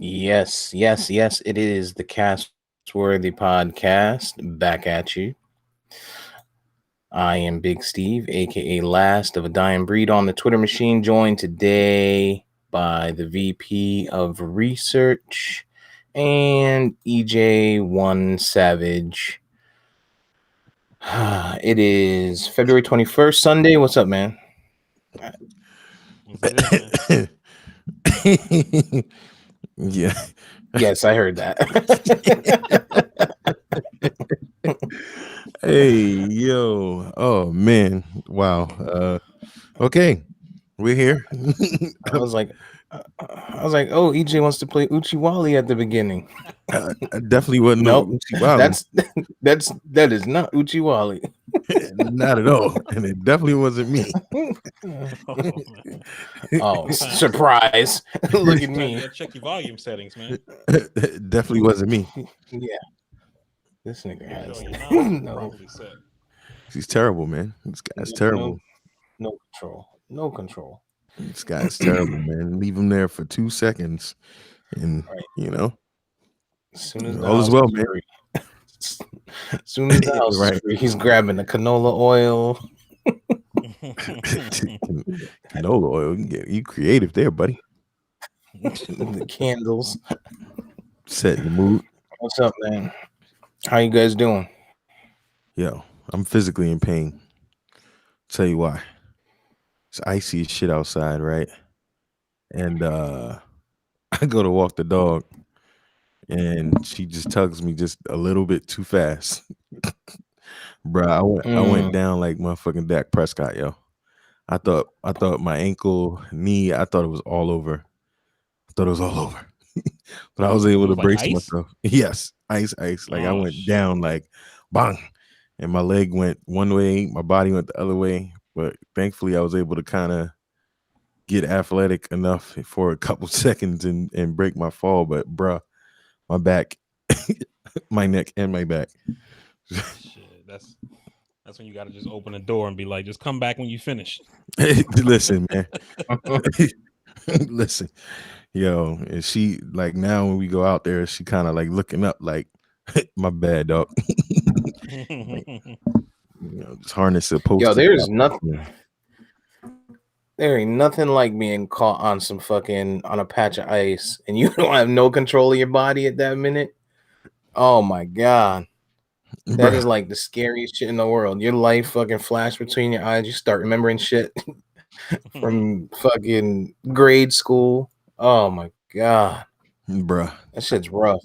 Yes, yes, yes. It is the Castworthy podcast back at you. I am Big Steve, aka Last of a Dying Breed on the Twitter machine, joined today by the VP of Research and EJ1 Savage. It is February 21st, Sunday. What's up, man? What's good, Yeah. Yes, I heard that. Hey, yo. Oh man. Wow. Okay. We're here. I was like, oh, EJ wants to play Uchiwali at the beginning. I definitely wasn't no Nope, Uchi Wally. that is not Uchiwali. Not at all. And it definitely wasn't me. Oh, surprise! Look at me. Check your volume settings, man. It definitely wasn't me. Yeah, this nigga Make has sure your knobs are no, properly set. He's terrible, man. This guy's terrible. no control, no control. This guy's terrible, man. Leave him there for 2 seconds, and Right. As soon as the all is house well, is man. free. As soon as the house is free, he's grabbing the canola oil. Canola oil. You creative there, buddy. The candles. Setting the mood. What's up, man? How you guys doing? Yo, I'm physically in pain. Tell you why. It's icy as shit outside, right? And I go to walk the dog, and she just tugs me just a little bit too fast. Bruh, I went down like motherfucking Dak Prescott, yo. I thought my ankle, knee, I thought it was all over. But I was able to Like brace ice? myself. Yes, ice. Like I Oh, went shit. down like bang. And my leg went one way, my body went the other way. But thankfully I was able to kind of get athletic enough for a couple seconds and break my fall. But bruh, my back, my neck, and my back. Shit, that's when you gotta just open the door and be like, just come back when you finish. Listen, man. Listen. Yo, and she like now when we go out there, she kind of like looking up like my bad dog. Just harness a post. Yo, there's nothing. There ain't nothing like being caught on some fucking on a patch of ice and you don't have no control of your body at that minute. Oh my god. That is like the scariest shit in the world. Your life fucking flash between your eyes. You start remembering shit from fucking grade school. Oh my god. Bruh. That shit's rough.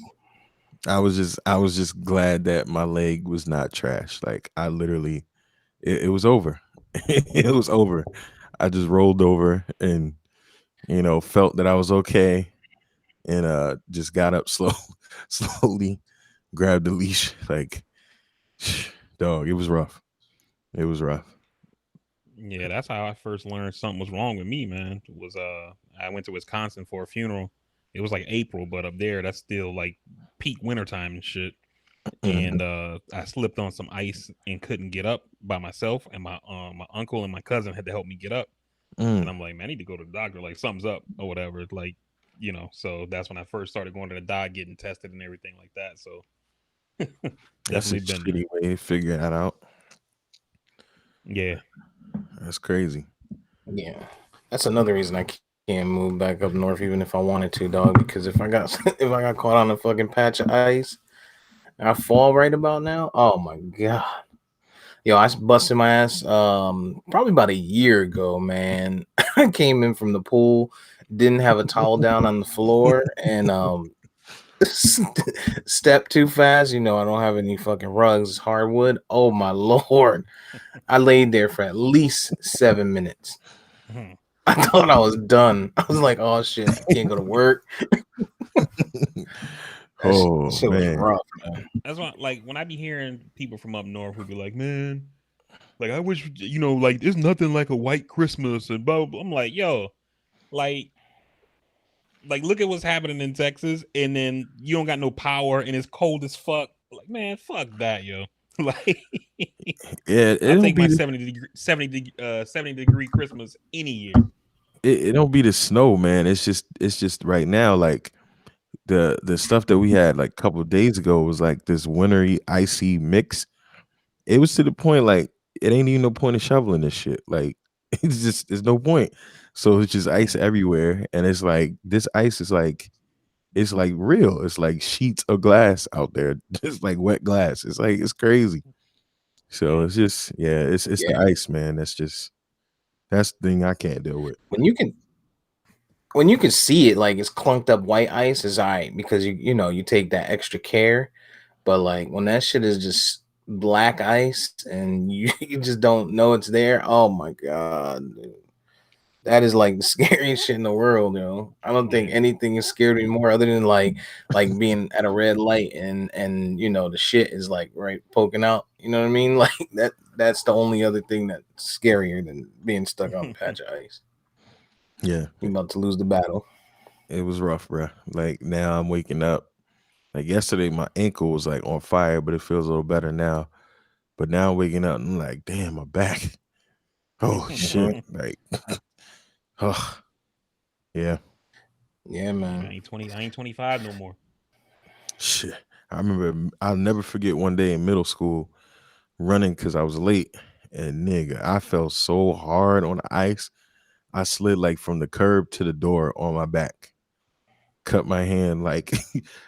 I was just glad that my leg was not trash. Like I literally it was over. It was over. I just rolled over and felt that I was okay and just got up slowly, grabbed the leash. Like dog, it was rough. It was rough. Yeah, that's how I first learned something was wrong with me, man. Was I went to Wisconsin for a funeral. It was like April, but up there that's still like peak wintertime and shit. And I slipped on some ice and couldn't get up by myself, and my uncle and my cousin had to help me get up. And I'm like, man, I need to go to the doctor, like something's up or whatever. Like, so that's when I first started going to the doc, getting tested and everything like that. So That's a definitely been shitty way to figure that out. yeah. That's crazy. Yeah. That's another reason I can't move back up north even if I wanted to, dog. Because if I got if I got caught on a fucking patch of ice and I fall right about now, oh my god. Yo, I busted my ass probably about a year ago, man. I came in from the pool, didn't have a towel down on the floor, and step too fast. I don't have any fucking rugs, it's hardwood. Oh my lord. I laid there for at least 7 minutes. I thought I was done. I was like, oh shit, I can't go to work. Oh Shit was man. rough, man. That's why, like, when I be hearing people from up north who be like, man, like, I wish, like, there's nothing like a white Christmas and blah, blah, blah. I'm like, yo, like, look at what's happening in Texas, and then you don't got no power, and it's cold as fuck. Like, man, fuck that, yo. Like, Yeah, I'll it'll take my be 70 degree Christmas any year. it don't be the snow, man. It's just right now, like the stuff that we had like a couple of days ago was like this wintry icy mix. It was to the point like it ain't even no point in shoveling this shit. Like it's just there's no point. So it's just ice everywhere, and it's like this ice is like it's like real. It's like sheets of glass out there, just like wet glass. It's like it's crazy. So Mm. it's just yeah, it's the Yeah. ice, man. That's the thing I can't deal with. When you can see it like it's clunked up white ice is alright because you take that extra care. But like when that shit is just black ice and you, you just don't know it's there, oh my god. Dude. That is like the scariest shit in the world, I don't think Yeah. anything is scared me more other than like being at a red light and the shit is like right poking out. You know what I mean? Like that's the only other thing that's scarier than being stuck on a patch of ice. Yeah, You're about to lose the battle. it was rough, bro. Like now I'm waking up. Like yesterday, my ankle was like on fire, but it feels a little better now. But now I'm waking up and I'm like, damn, my back. Oh shit. Hmm. Like, oh yeah, Yeah, Yeah, man. I ain't 25 no more. shit. I remember I'll never forget one day in middle school running because I was late. And nigga, I fell so hard on the ice. I slid like from the curb to the door on my back. Cut my hand like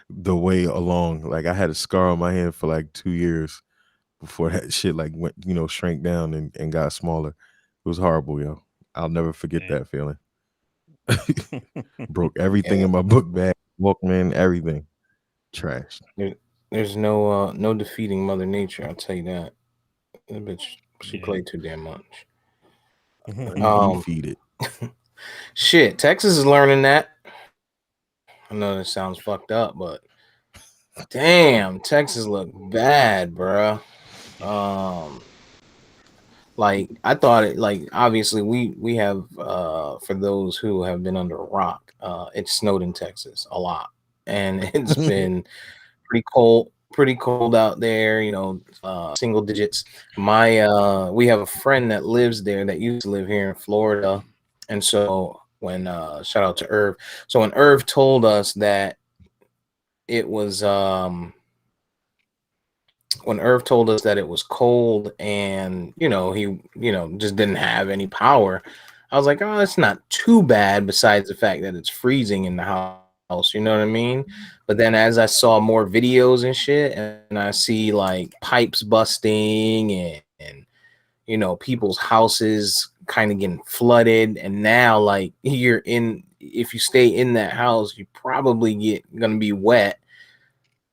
the way along. Like I had a scar on my hand for like 2 years before that shit like went, shrank down and got smaller. It was horrible, yo. I'll never forget Damn. that feeling. Broke everything Yeah. in my book bag, Walkman, everything. Trash. There, there's no defeating Mother Nature, I'll tell you that. That bitch, she Yeah. played too damn much. Um, Undefeated. shit, Texas is learning that. I know that sounds fucked up, but damn, Texas look bad, bruh. Um, like I thought it. Like obviously, we have for those who have been under a rock, it snowed in Texas a lot, and it's been pretty cold out there, single digits. We have a friend that lives there that used to live here in Florida. And so when shout out to Irv. So when Irv told us that it was when Irv told us that it was cold and he just didn't have any power, I was like, oh, it's not too bad besides the fact that it's freezing in the house, you know what I mean? But then as I saw more videos and shit, and I see like pipes busting and people's houses kind of getting flooded, and now like if you stay in that house, you probably gonna be wet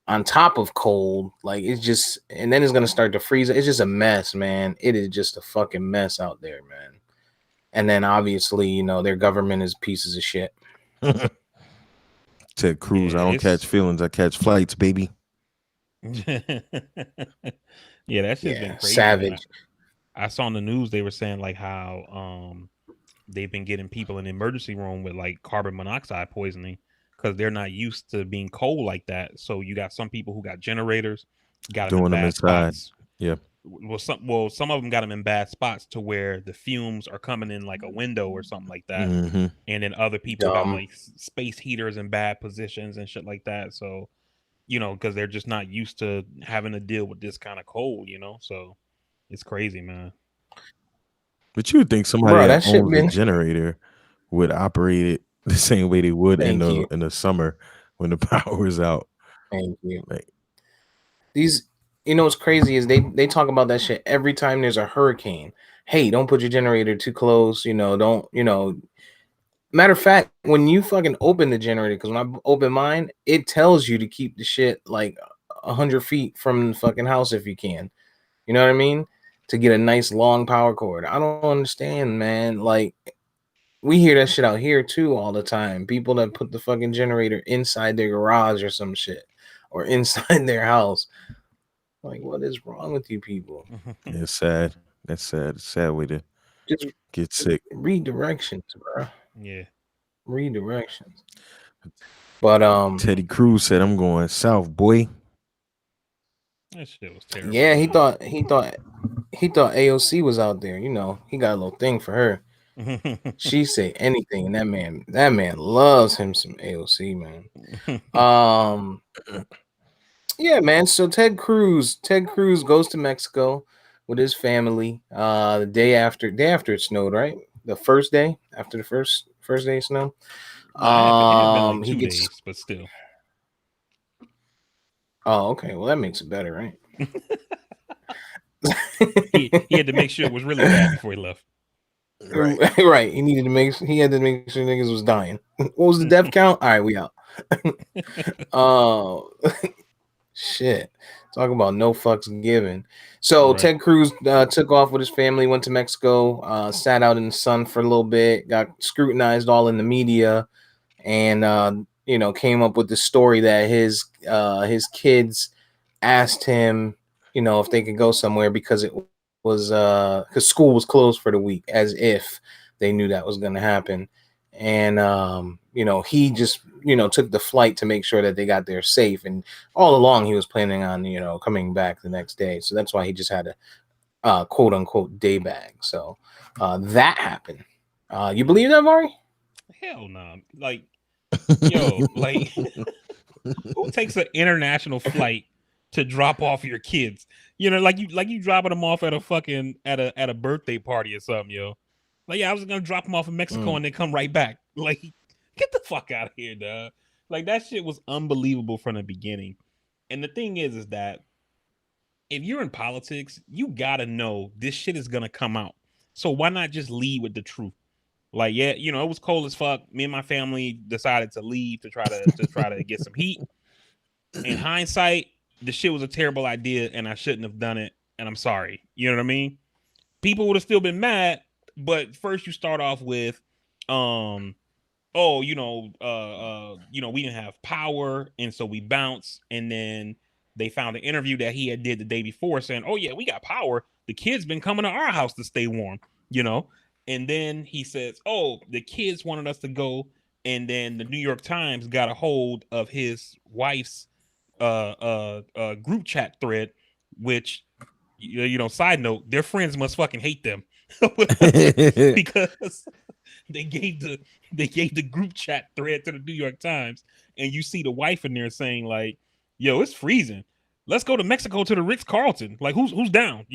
on top of cold. Like it's just, and then it's gonna start to freeze. It's just a mess, man. It is just a fucking mess out there, man. And then obviously, their government is pieces of shit. Ted Cruz, I Yeah, don't catch it's feelings, I catch flights, baby. yeah, that shit's been Yeah, crazy, man. savage. I saw on the news they were saying like how they've been getting people in the emergency room with like carbon monoxide poisoning because they're not used to being cold like that. So you got some people who got generators, got them in Doing them bad inside. spots. Yeah. Some of them got them in bad spots to where the fumes are coming in like a window or something like that, Mm-hmm. and then other people got Dumb. like space heaters in bad positions and shit like that. So because they're just not used to having to deal with this kind of cold. So it's crazy, man. But you would think somebody Bro, that that shit owns a been generator would operate it the same way they would in thank the you. in the summer when the power is out. Thank you. Like, These, what's crazy is they talk about that shit every time there's a hurricane. Hey, don't put your generator too close. Don't. Matter of fact, when you fucking open the generator, because when I open mine, it tells you to keep the shit like 100 feet from the fucking house if you can. You know what I mean? To get a nice long power cord. I don't understand, man. Like we hear that shit out here too all the time. People that put the fucking generator inside their garage or some shit, or inside their house. Like, what is wrong with you people? it's sad. That's sad. It's a sad way to Just get sick. read directions, bro. Yeah, Read directions. But Teddy Cruz said, "I'm going south, boy." that shit was terrible, yeah, he man. thought AOC was out there. He got a little thing for her. She say anything, and that man loves him some AOC, man. Um, yeah, man. So Ted Cruz goes to Mexico with his family. The day after it snowed, right? The first day after the first day of snow. No, it had been like He 2 days, gets. but still. Oh, okay. Well, that makes it better, right? He had to make sure it was really bad before he left. Right. Right. He had to make sure niggas was dying. What was the death count? All right, we out. Uh, shit. Talk about no fucks given. So Right. Ted Cruz took off with his family, went to Mexico, sat out in the sun for a little bit, got scrutinized all in the media, and came up with the story that his kids asked him, if they could go somewhere because it was because school was closed for the week, as if they knew that was going to happen. And he just took the flight to make sure that they got there safe. And all along he was planning on coming back the next day. So that's why he just had a quote unquote day bag. So that happened. You believe that, Mari? Hell no. Like, yo, like who takes an international flight to drop off your kids? Like you dropping them off at a fucking at a birthday party or something, yo. Like, yeah, I was gonna drop them off in Mexico and then come right back. Like, get the fuck out of here, dog. Like, that shit was unbelievable from the beginning. And the thing is that if you're in politics, you gotta know this shit is gonna come out. So why not just lead with the truth? Like, yeah, it was cold as fuck. Me and my family decided to leave to try to get some heat. In hindsight, the shit was a terrible idea and I shouldn't have done it. And I'm sorry. You know what I mean? People would have still been mad, but first you start off with, oh, we didn't have power, and so we bounced. And then they found an interview that he had did the day before saying, oh yeah, we got power. The kids been coming to our house to stay warm, you know. And then he says, oh, the kids wanted us to go. And then the New York Times got a hold of his wife's group chat thread, which, side note, their friends must fucking hate them because they gave the group chat thread to the New York Times, and you see the wife in there saying like, "Yo, it's freezing. Let's go to Mexico to the Ritz Carlton. Like, who's down?"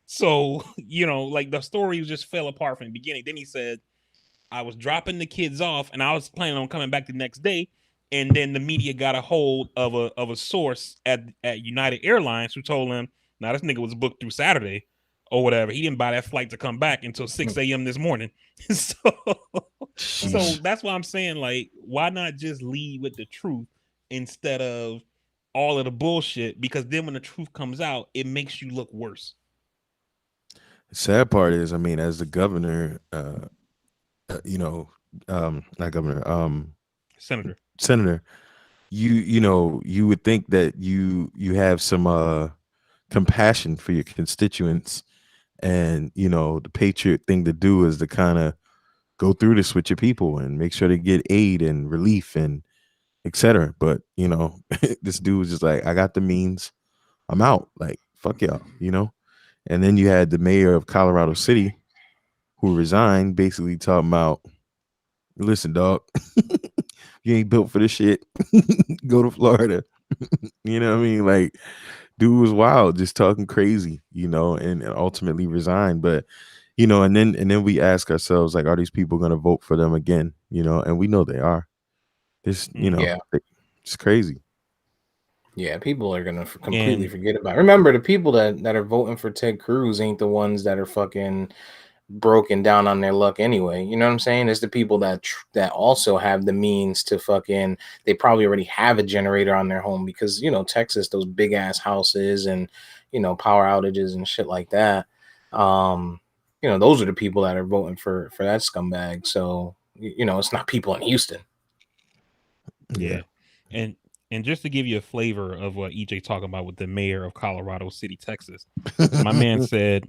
So like the story just fell apart from the beginning. Then he said, "I was dropping the kids off, and I was planning on coming back the next day." And then the media got a hold of a source at United Airlines who told him, "Now this nigga was booked through Saturday or whatever. He didn't buy that flight to come back until 6 a.m. this morning." So that's why I'm saying, like, why not just lead with the truth instead of all of the bullshit? Because then when the truth comes out, it makes you look worse. Sad part is, I mean, as the governor, not governor, senator, you would think that you have some compassion for your constituents, and the patriot thing to do is to kind of go through this with your people and make sure they get aid and relief and etc. But this dude was just like, I got the means, I'm out, like fuck y'all. And then you had the mayor of Colorado City who resigned, basically talking about, listen, dog, you ain't built for this shit. Go to Florida. You know what I mean? Like, dude was wild, just talking crazy, and ultimately resigned. But and then we ask ourselves, like, are these people going to vote for them again? And we know they are. This, Yeah. it's crazy. Yeah, people are gonna completely forget about it. Remember, the people that are voting for Ted Cruz ain't the ones that are fucking broken down on their luck anyway. You know what I'm saying? It's the people that also have the means to fucking. They probably already have a generator on their home because Texas, those big ass houses and power outages and shit like that. Those are the people that are voting for that scumbag. So it's not people in Houston. Yeah. And just to give you a flavor of what EJ talking about with the mayor of Colorado City, Texas, my man said,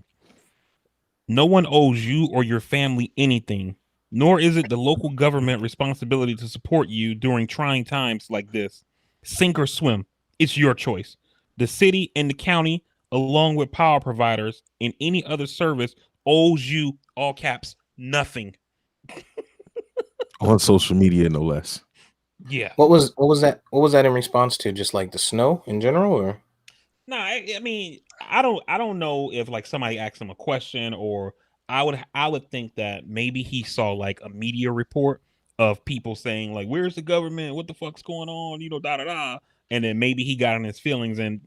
"No one owes you or your family anything, nor is it the local government responsibility to support you during trying times like this. Sink or swim, it's your choice. The city and the county, along with power providers and any other service, owes you, all caps, Nothing. On social media, no less. Yeah. What was that? What was that in response to? Just like the snow in general, or No, I mean, I don't know if like somebody asked him a question, or I would think that maybe he saw like a media report of people saying like, "Where's the government? What the fuck's going on?" Da da da. And then maybe he got in his feelings and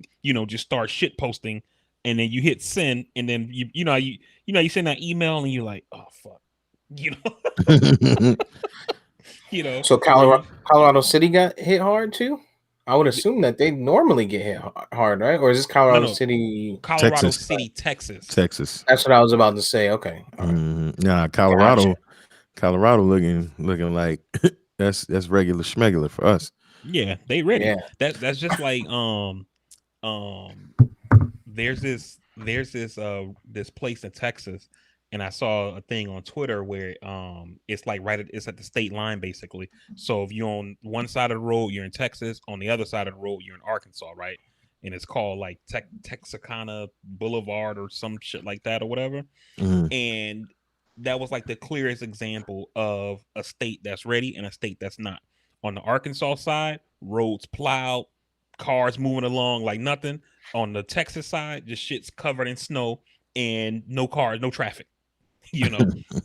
just start shit posting, and then you hit send, and then you send that email and you're like, "Oh fuck," you know, you know, so where you Colorado City got hit hard too? I would assume that they normally get hit hard, right? Or is this no Colorado no City? Colorado Texas. City, Texas. Texas. That's what I was about to say. Okay, all right. Nah, Gotcha. Colorado looking like that's regular schmegular for us. Yeah, they ready. Yeah. That's just like um there's this place in Texas, and I saw a thing on Twitter where it's like it's at the state line basically. So if you're on one side of the road, you're in Texas. On the other side of the road, you're in Arkansas, right? And it's called like Texarkana Boulevard or some shit like that or whatever. Mhm. And that was like the clearest example of a state that's ready and a state that's not. On the Arkansas side, roads plowed, cars moving along like nothing. On the Texas side, just shit's covered in snow and no cars, no traffic. you know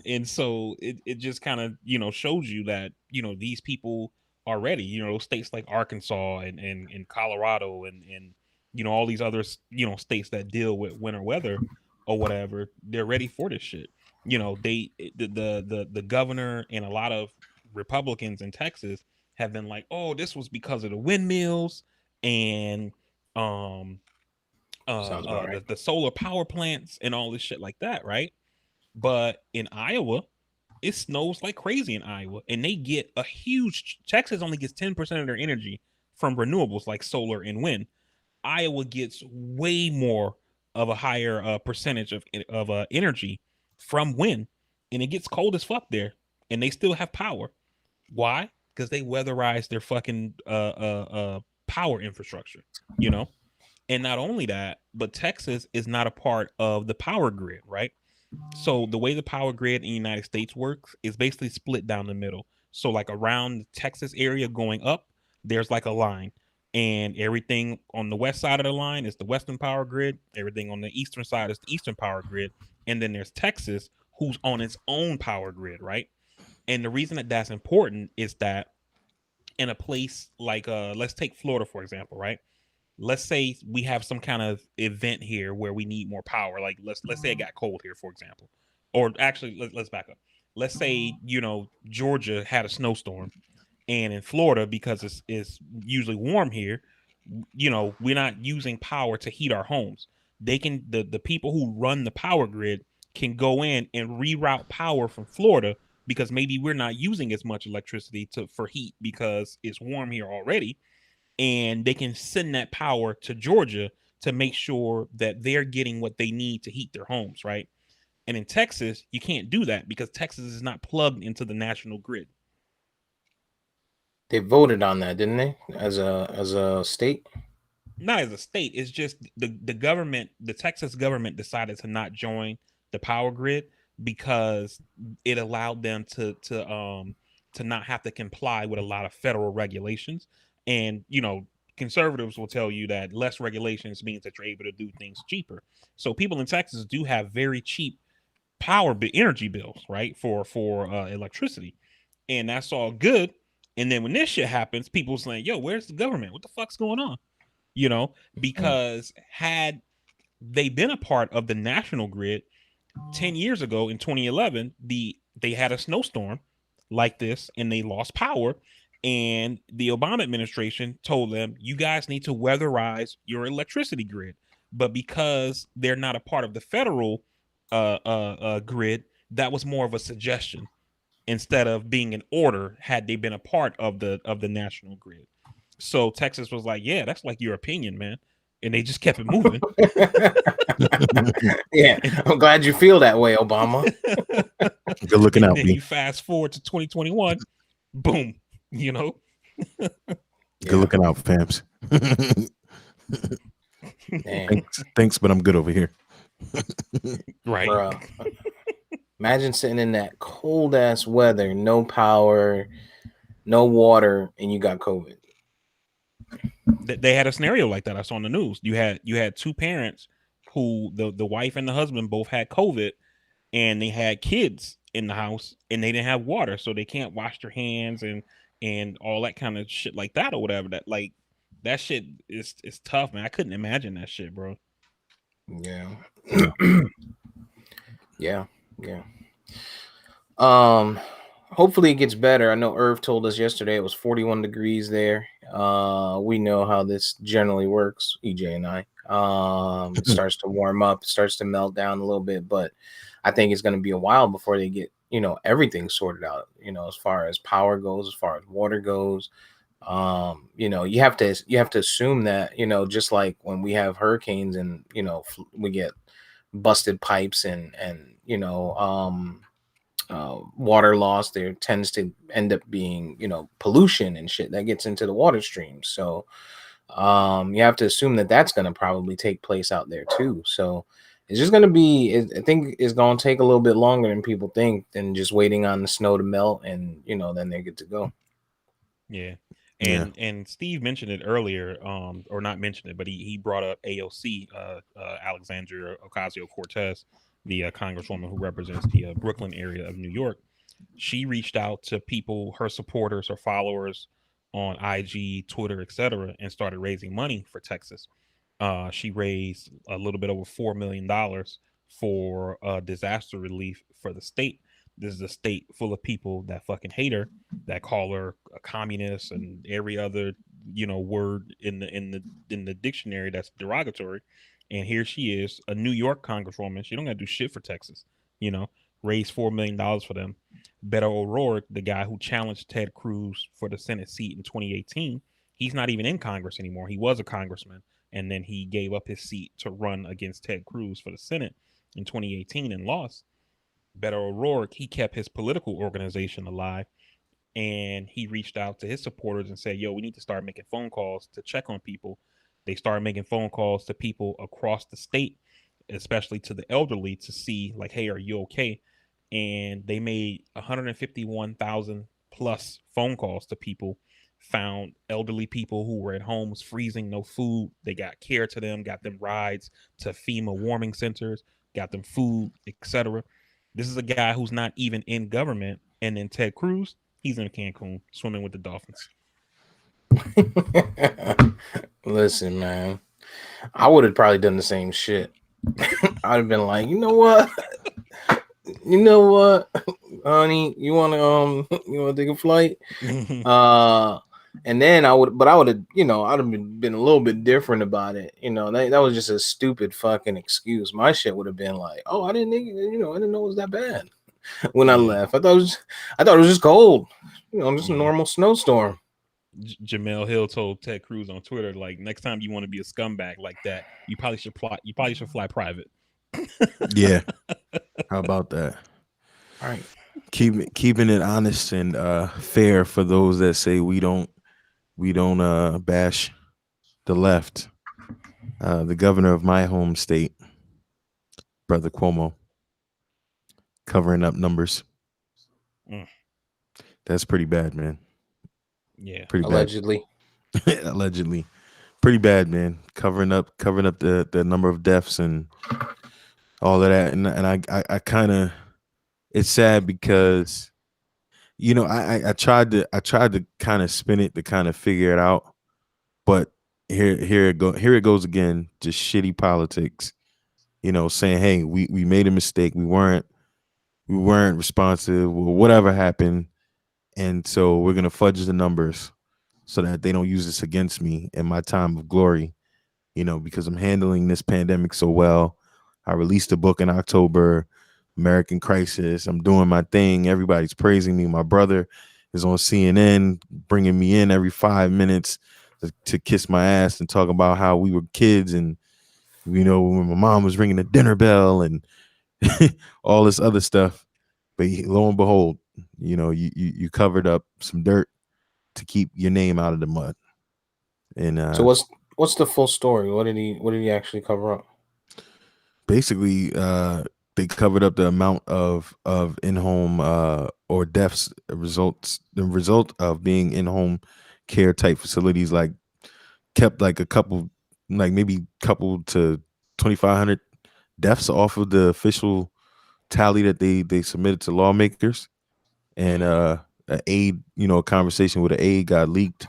and so it just kind of shows you that these people are ready. States like Arkansas and Colorado and all these other states that deal with winter weather or whatever, they're ready for this shit. The governor and a lot of Republicans in Texas have been like, oh, this was because of the windmills and um Sounds about right. the solar power plants and all this shit like that, right? But in Iowa, it snows like crazy in Iowa, and they get a huge. Texas only gets 10% of their energy from renewables like solar and wind. Iowa gets way more of a higher percentage of energy from wind, and it gets cold as fuck there, and they still have power. Why? Because they weatherize their fucking power infrastructure, you know. And not only that, but Texas is not a part of the power grid, right? So the way the power grid in the United States works is basically split down the middle. So like around the Texas area going up, there's like a line. And everything on the west side of the line is the western power grid. Everything on the eastern side is the eastern power grid. And then there's Texas, who's on its own power grid, right? And the reason that that's important is that in a place like let's take Florida for example, right? Let's say we have some kind of event here where we need more power. Like let's say it got cold here, for example. Or actually, let's back up. Let's say Georgia had a snowstorm, and in Florida, because it's usually warm here, we're not using power to heat our homes. They can the people who run the power grid can go in and reroute power from Florida because maybe we're not using as much electricity for heat because it's warm here already, and they can send that power to Georgia to make sure that they're getting what they need to heat their homes, right? And in Texas, you can't do that because Texas is not plugged into the national grid. They voted on that, didn't they? As a state. Not as a state, it's just the government, the Texas government decided to not join the power grid because it allowed them to not have to comply with a lot of federal regulations. And conservatives will tell you that less regulations means that you're able to do things cheaper. So people in Texas do have very cheap energy bills, right? For electricity. And that's all good. And then when this shit happens, people saying, yo, where's the government? What the fuck's going on? Because had they been a part of the national grid 10 years ago in 2011, they had a snowstorm like this and they lost power. And the Obama administration told them, you guys need to weatherize your electricity grid. But because they're not a part of the federal grid, that was more of a suggestion instead of being an order had they been a part of the national grid. So Texas was like, yeah, that's like your opinion, man. And they just kept it moving. Yeah, I'm glad you feel that way, Obama. Good looking out, then B. you fast forward to 2021, boom, Good looking out, fams. Damn. Thanks, but I'm good over here. Right. Bruh. Imagine sitting in that cold ass weather, no power, no water, and you got COVID. They had a scenario like that. I saw on the news. You had two parents who the wife and the husband both had COVID, and they had kids in the house, and they didn't have water, so they can't wash their hands and all that kind of shit like that or whatever. That shit is tough, man. I couldn't imagine that shit, bro. Yeah. Yeah. Yeah. Yeah. Um, hopefully it gets better. I know Irv told us yesterday it was 41 degrees there. We know how this generally works, EJ and I. It starts to warm up, starts to melt down a little bit, but I think it's going to be a while before they get, everything sorted out, as far as power goes, as far as water goes. You have to assume that, just like when we have hurricanes and, we get busted pipes and water loss, there tends to end up being pollution and shit that gets into the water stream. So you have to assume that that's going to probably take place out there too. So it's just going to be I think it's going to take a little bit longer than people think, than just waiting on the snow to melt, and then they're good to go. Yeah. Yeah. And Steve mentioned it earlier, or not mentioned it, but he brought up AOC, Alexandria Ocasio Cortez, the congresswoman who represents the Brooklyn area of New York. She reached out to people, her supporters, her followers on IG, Twitter, etc., and started raising money for Texas. She raised a little bit over $4 million for disaster relief for the state. This is a state full of people that fucking hate her, that call her a communist and every other word in the dictionary that's derogatory. And here she is, a New York congresswoman. She don't got to do shit for Texas. You know, raised $4 million for them. Beto O'Rourke, the guy who challenged Ted Cruz for the Senate seat in 2018, he's not even in Congress anymore. He was a congressman, and then he gave up his seat to run against Ted Cruz for the Senate in 2018 and lost. Beto O'Rourke, he kept his political organization alive, and he reached out to his supporters and said, "Yo, we need to start making phone calls to check on people." They started making phone calls to people across the state, especially to the elderly, to see like, "Hey, are you okay?" And they made 151,000 plus phone calls to people, found elderly people who were at homes freezing, no food. They got care to them, got them rides to FEMA warming centers, got them food, etc. This is a guy who's not even in government. And then Ted Cruz, he's in Cancun swimming with the dolphins. Listen, man, I would have probably done the same shit. I'd have been like, you know what, honey, you wanna take a flight? And then I would have, I'd have been a little bit different about it. That was just a stupid fucking excuse. My shit would have been like, oh, I didn't think, I didn't know it was that bad when I Yeah. left. I thought it was just cold, just a Yeah. normal snowstorm. Jamel Hill told Ted Cruz on Twitter, like, next time you want to be a scumbag like that, you probably should fly. You probably should fly private. Yeah. How about that? All right. Keeping it honest and fair for those that say we don't bash the left. The governor of my home state, Brother Cuomo, covering up numbers. Mm. That's pretty bad, man. Yeah. Pretty Allegedly. bad. Allegedly. Pretty bad, man. Covering up the number of deaths and all of that. And I kind of, it's sad because I tried to kind of spin it to kind of figure it out, but here it goes again, just shitty politics. Saying, hey, we made a mistake, we weren't responsive, or whatever happened, and so we're gonna fudge the numbers so that they don't use this against me in my time of glory. Because I'm handling this pandemic so well. I released a book in October, American Crisis. I'm doing my thing. Everybody's praising me. My brother is on CNN, bringing me in every 5 minutes to kiss my ass and talk about how we were kids, and when my mom was ringing the dinner bell and all this other stuff. But lo and behold, you covered up some dirt to keep your name out of the mud. And So what's the full story? What did he actually cover up? basically, they covered up the amount of in-home or deaths the result of being in-home care type facilities, like kept like a couple, like maybe couple to 2,500 deaths off of the official tally that they submitted to lawmakers. And a aide, a conversation with an aide got leaked,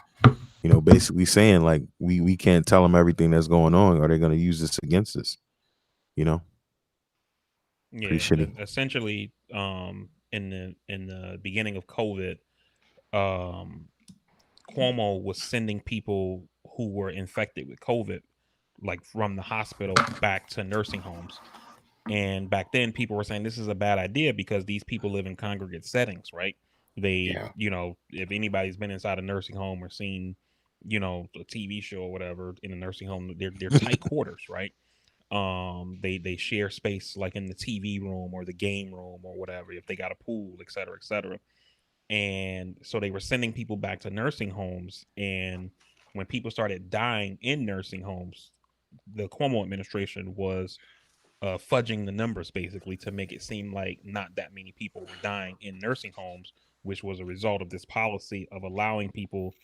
basically saying like we can't tell them everything that's going on, or they're going to use this against us. you know Pretty Yeah, shitty. essentially, in the beginning of COVID, um, Cuomo was sending people who were infected with COVID, like from the hospital back to nursing homes. And back then, people were saying this is a bad idea because these people live in congregate settings, right? They, Yeah. if anybody's been inside a nursing home or seen, a TV show or whatever in a nursing home, they're tight quarters, right? They share space like in the TV room or the game room or whatever, if they got a pool, et cetera, et cetera. And so they were sending people back to nursing homes. And when people started dying in nursing homes, the Cuomo administration was fudging the numbers basically to make it seem like not that many people were dying in nursing homes, which was a result of this policy of allowing people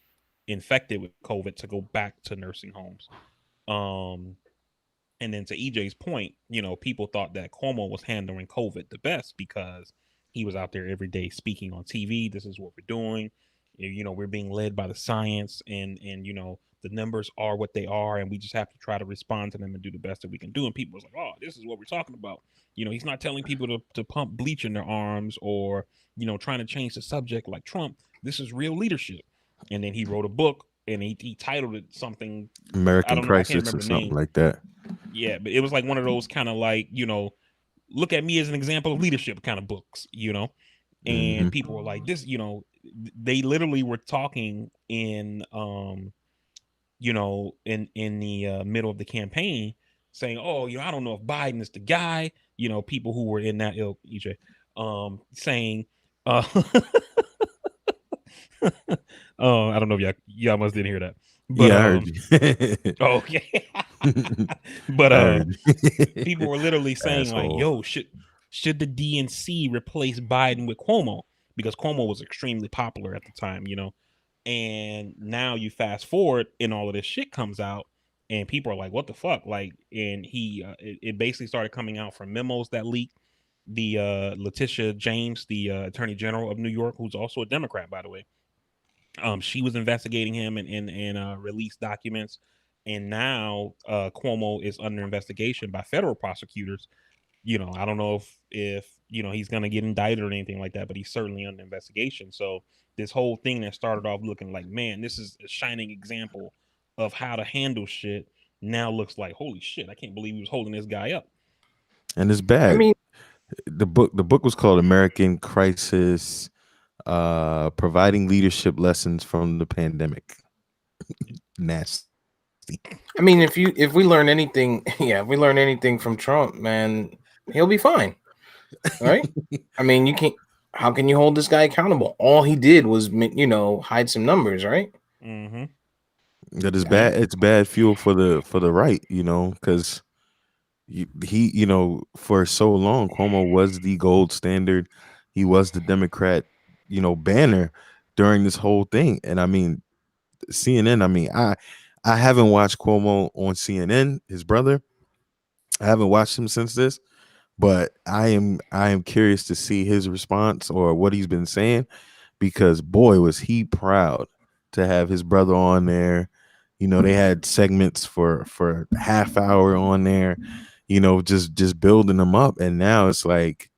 infected with COVID to go back to nursing homes. Um, and then to EJ's point, people thought that Cuomo was handling COVID the best because he was out there every day speaking on TV. This is what we're doing. We're being led by the science, and the numbers are what they are, and we just have to try to respond to them and do the best that we can do. And people was like, "Oh, this is what we're talking about." He's not telling people to pump bleach in their arms or trying to change the subject like Trump. This is real leadership. And then he wrote a book and he titled it something. I American don't know. I can't Crisis or remember the something name. like that. Yeah, but it was like one of those kind of like, look at me as an example of leadership kind of books, Hmm. and people were like, this, they literally were talking in, in the middle of the campaign saying, oh, I don't know if Biden is the guy, people who were in that ilk, EJ, saying, uh, I don't know if y'all must didn't hear that, but, Yeah, I heard you. okay. But I heard you. people were literally saying like, Asshole. "Yo, should the DNC replace Biden with Cuomo?" Because Cuomo was extremely popular at the time, And now you fast forward, and all of this shit comes out, and people are like, "What the fuck?" Like, and it basically started coming out from memos that leaked. The Letitia James, the Attorney General of New York, who's also a Democrat, by the way, she was investigating him and released documents, and now Cuomo is under investigation by federal prosecutors. I don't know if he's gonna get indicted or anything like that, but he's certainly under investigation. So this whole thing that started off looking like, man, this is a shining example of how to handle shit, now looks like, holy shit, I can't believe he was holding this guy up. And it's I bad. mean, The book was called American Crisis, providing leadership lessons from the pandemic. Nasty. if we learn anything, yeah, if we learn anything from Trump, man, he'll be fine. All right. I mean, you can't. How can you hold this guy accountable? All he did was, hide some numbers, right? Mm-hmm. That is I mean, bad. It's bad fuel for the right, because he, for so long, Cuomo was the gold standard. He was the Democrat, banner during this whole thing. And I mean, CNN. I mean, I haven't watched Cuomo on CNN. His brother. I haven't watched him since this, but I am curious to see his response or what he's been saying, because boy was he proud to have his brother on there. They had segments for half hour on there, just building them up. And now it's like,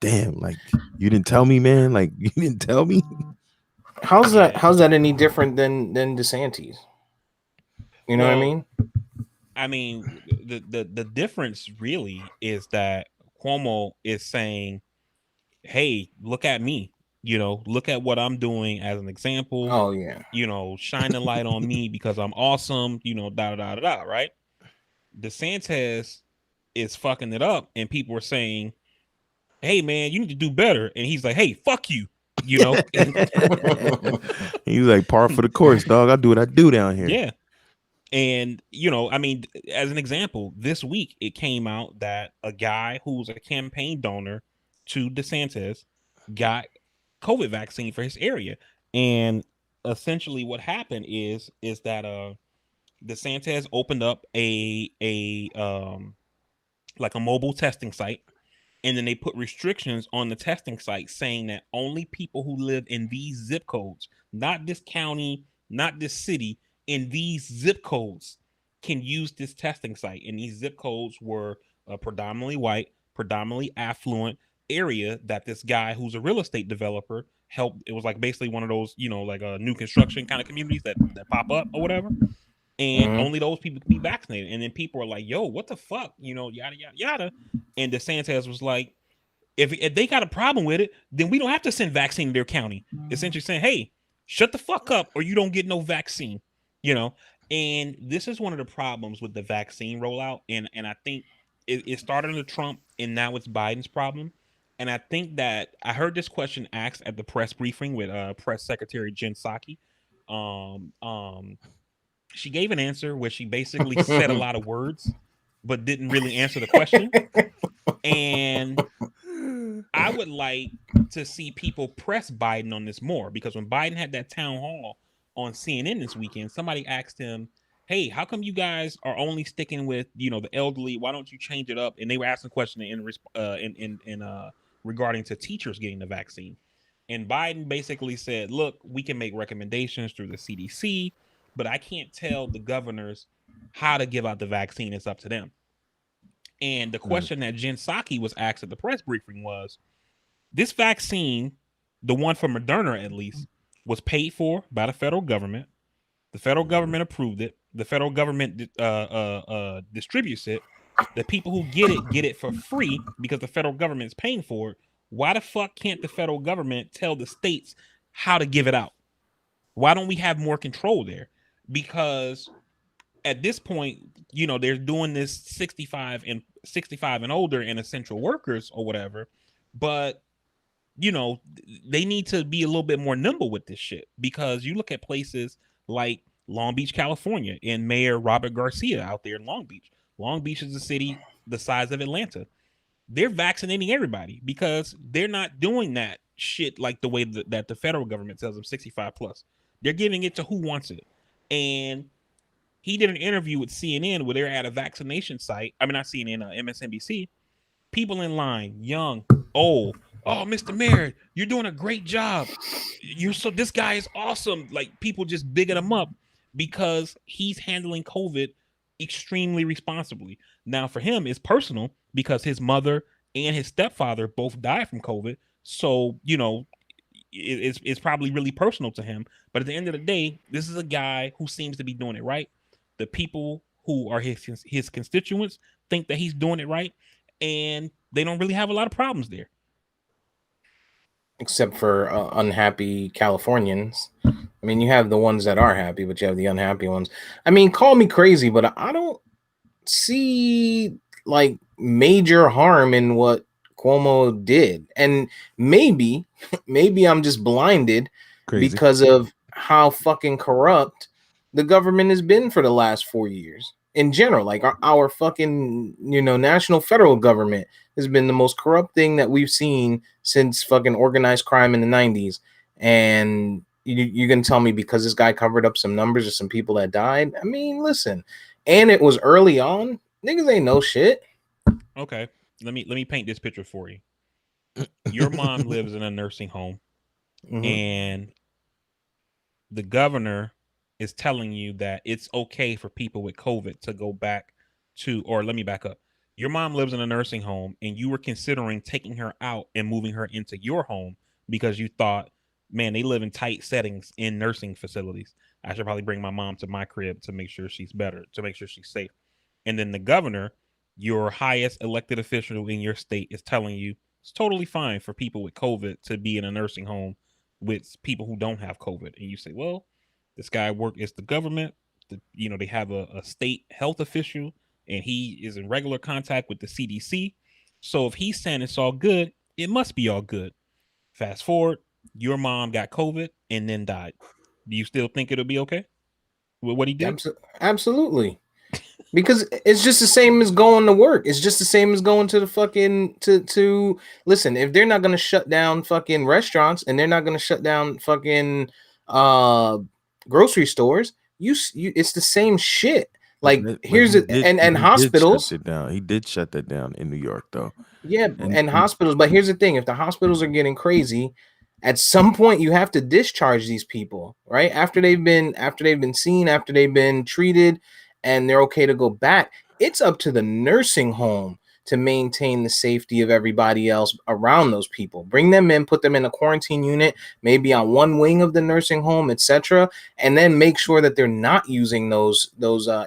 damn, like, you didn't tell me, man. Like, you didn't tell me. how's that? Yeah. How's that any different than DeSantis? You know what I Well, mean? I mean, the difference really is that Cuomo is saying, hey, look at me, look at what I'm doing as an example, Oh yeah. shine the light on me because I'm awesome, da da da da, right? DeSantis is fucking it up, and people are saying, hey man, you need to do better, and he's like, hey, fuck you, He's like, par for the course, dog. I do what I do down here. yeah. And I mean, as an example, this week it came out that a guy who was a campaign donor to DeSantis got COVID vaccine for his area. And essentially what happened is that DeSantis opened up a like a mobile testing site, and then they put restrictions on the testing site saying that only people who live in these zip codes, not this county, not this city, in these zip codes can use this testing site. And these zip codes were a predominantly white, predominantly affluent area that this guy who's a real estate developer helped. It was like basically one of those, like a new construction kind of communities that pop up or whatever. And only those people can be vaccinated. And then people are like, yo, what the fuck? Yada, yada, yada. And DeSantis was like, if they got a problem with it, then we don't have to send vaccine to their county. Essentially saying, hey, shut the fuck up or you don't get no vaccine. And this is one of the problems with the vaccine rollout. And I think it started under Trump and now it's Biden's problem. And I think that I heard this question asked at the press briefing with Press Secretary Jen Psaki. She gave an answer where she basically said a lot of words, but didn't really answer the question. And I would like to see people press Biden on this more, because when Biden had that town hall on CNN this weekend, somebody asked him, hey, how come you guys are only sticking with, the elderly? Why don't you change it up? And they were asking a question in regarding to teachers getting the vaccine. And Biden basically said, look, we can make recommendations through the CDC, but I can't tell the governors how to give out the vaccine. It's up to them. And the question that Jen Psaki was asked at the press briefing was, this vaccine, the one from Moderna at least, was paid for by the federal government. The federal government approved it. The federal government distributes it. The people who get it for free because the federal government is paying for it. Why the fuck can't the federal government tell the states how to give it out? Why don't we have more control there? Because at this point, they're doing this 65 and older and essential workers or whatever, but they need to be a little bit more nimble with this shit, because you look at places like Long Beach, California, and Mayor Robert Garcia out there in Long Beach. Long Beach is a city the size of Atlanta. They're vaccinating everybody because they're not doing that shit like the way that the federal government tells them 65 plus. They're giving it to who wants it. And he did an interview with CNN where they're at a vaccination site. I mean, not CNN, MSNBC. People in line, young, old. Oh, Mr. Mayor, you're doing a great job. This guy is awesome. Like, people just bigging him up because he's handling COVID extremely responsibly. Now, for him, it's personal because his mother and his stepfather both died from COVID. So, it's probably really personal to him. But at the end of the day, this is a guy who seems to be doing it right. The people who are his constituents think that he's doing it right, and they don't really have a lot of problems there. Except for unhappy Californians. I mean, you have the ones that are happy, but you have the unhappy ones. I mean, call me crazy, but I don't see like major harm in what Cuomo did. And maybe I'm just blinded because of how fucking corrupt the government has been for the last 4 years. In general, like our fucking, national federal government has been the most corrupt thing that we've seen since fucking organized crime in the 90s. And you're going to tell me because this guy covered up some numbers of some people that died? I mean, listen, and it was early on. Niggas ain't no shit. Okay, let me paint this picture for you. Your mom lives in a nursing home, and the governor is telling you that it's okay for people with COVID to go back to, or let me back up. Your mom lives in a nursing home and you were considering taking her out and moving her into your home because you thought, man, they live in tight settings in nursing facilities. I should probably bring my mom to my crib to make sure she's better, to make sure she's safe. And then the governor, your highest elected official in your state, is telling you it's totally fine for people with COVID to be in a nursing home with people who don't have COVID. And you say, well, this guy it's the government. They have a state health official, and he is in regular contact with the CDC. So if he's saying it's all good, it must be all good. Fast forward, your mom got COVID and then died. Do you still think it'll be okay? What he did? Absolutely. Because it's just the same as going to work. It's just the same as going to the fucking to listen. If they're not gonna shut down fucking restaurants and they're not gonna shut down fucking uh grocery stores, you it's the same shit. Like But here's it, and he did shut hospitals. it down. He did shut that down in New York, though. Yeah, and And hospitals. But here's the thing: if the hospitals are getting crazy, at some point you have to discharge these people, right? After they've been seen, after they've been treated, and they're okay to go back. It's up to the nursing home to maintain the safety of everybody else around those people. Bring them in, put them in a quarantine unit, maybe on one wing of the nursing home, etc., and then make sure that they're not using those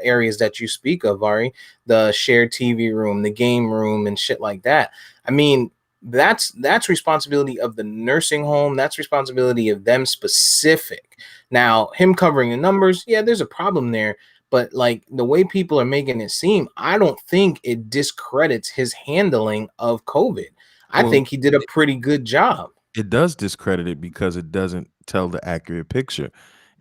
areas that you speak of, Ari, the shared TV room, the game room, and shit like that. I mean, that's responsibility of the nursing home. That's responsibility of them specific. Now, him covering the numbers, yeah, there's a problem there. But like the way people are making it seem, I don't think it discredits his handling of COVID. I well, think he did a pretty good job. it does discredit it because it doesn't tell the accurate picture.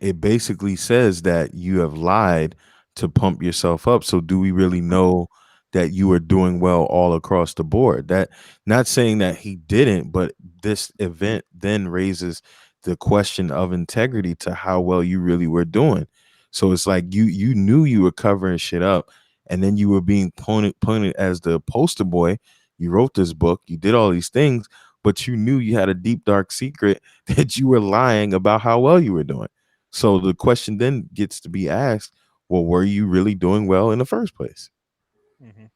It basically says that you have lied to pump yourself up. So do we really know that you are doing well all across the board? That, not saying that he didn't, but this event then raises the question of integrity to how well you really were doing. So it's like you knew you were covering shit up, and then you were being pointed as the poster boy. You wrote this book, you did all these things, but you knew you had a deep dark secret that you were lying about how well you were doing. So the question then gets to be asked, well, were you really doing well in the first place? Mm-hmm.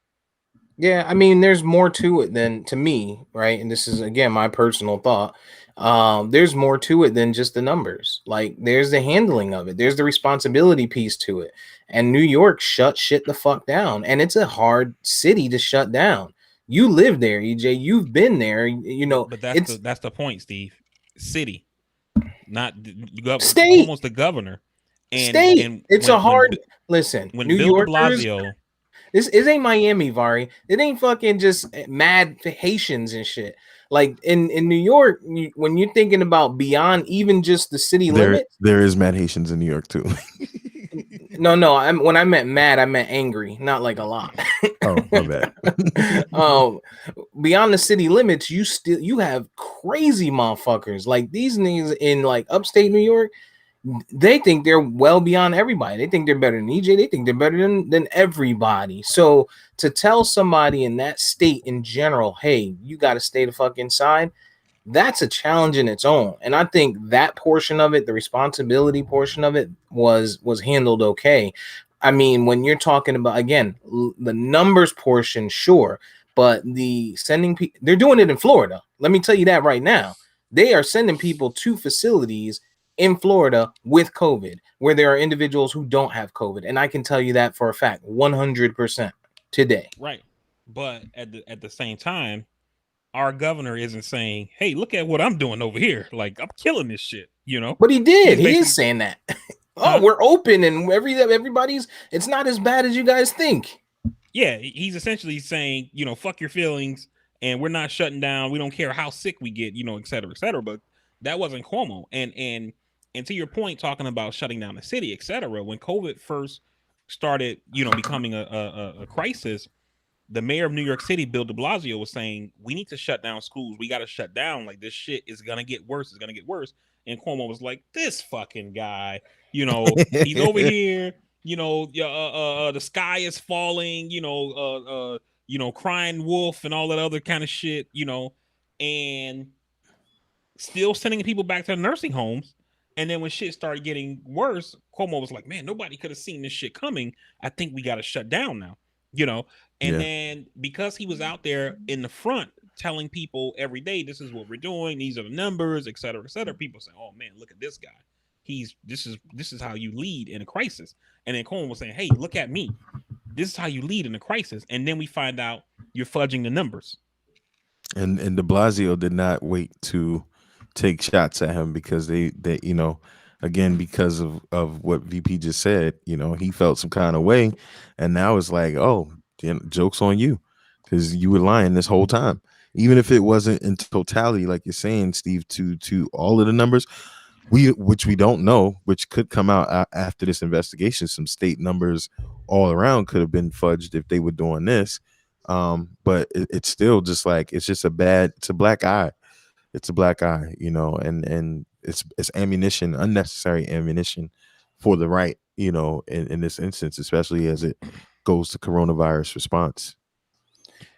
Yeah, I mean, there's more to it than to me, right? And this is again my personal thought. There's more to it than just the numbers. Like, there's the handling of it. There's the responsibility piece to it. And New York shut shit the fuck down, and it's a hard city to shut down. You live there, EJ. You've been there. You know, But it's that's the point, Steve. City, not state, almost the governor. state. And It's a hard. Listen, when New Bill De Yorkers. Blasio, This it ain't Miami, Vari. It ain't fucking just mad Haitians and shit. Like in New York, when you're thinking about beyond even just the city limits. There is mad Haitians in New York too. No. When I meant mad, I meant angry, not like a lot. Oh, my bad. um, Beyond the city limits, you have crazy motherfuckers like these niggas in like upstate New York. They think they're well beyond everybody. They think they're better than EJ. They think they're better than everybody. So to tell somebody in that state in general, hey, you got to stay the fuck inside, that's a challenge in its own. And I think that portion of it, the responsibility portion of it, was handled okay. I mean, when you're talking about again the numbers portion, sure, but the sending people, they're doing it in Florida. Let me tell you that right now. They are sending people to facilities in Florida with COVID, where there are individuals who don't have COVID, and I can tell you that for a fact, 100% today. right? But at the same time, our governor isn't saying, "Hey, look at what I'm doing over here. Like, I'm killing this shit." You know, But he did. he's He basically, is saying that. Oh, huh? we're open and everybody's. It's not as bad as you guys think. Yeah, he's essentially saying, fuck your feelings, and we're not shutting down. We don't care how sick we get, et cetera, et cetera. But that wasn't Cuomo. And to your point, talking about shutting down the city, et cetera. When COVID first started, becoming a crisis, the mayor of New York City, Bill De Blasio, was saying, we need to shut down schools. We got to shut down. Like, this shit is gonna get worse. It's gonna get worse. And Cuomo was like, this fucking guy, he's over here. The sky is falling. Crying wolf and all that other kind of shit. And still sending people back to the nursing homes. And then when shit started getting worse, Cuomo was like, man, nobody could have seen this shit coming. I think we got to shut down now, And Yeah. then because he was out there in the front telling people every day, this is what we're doing, these are the numbers, et cetera, people say, oh man, look at this guy. This is how you lead in a crisis. And then Cuomo was saying, hey, look at me. This is how you lead in a crisis. And then we find out you're fudging the numbers. And De Blasio did not wait to take shots at him because they again, because of what VP just said, he felt some kind of way, and now it's like, oh, joke's on you because you were lying this whole time, even if it wasn't in totality, like you're saying, Steve, to all of the numbers. which we don't know, which could come out after this investigation. Some state numbers all around could have been fudged if they were doing this. But it's still just like it's a black eye. It's a black eye, and it's ammunition, unnecessary ammunition for the right, in this instance, especially as it goes to coronavirus response.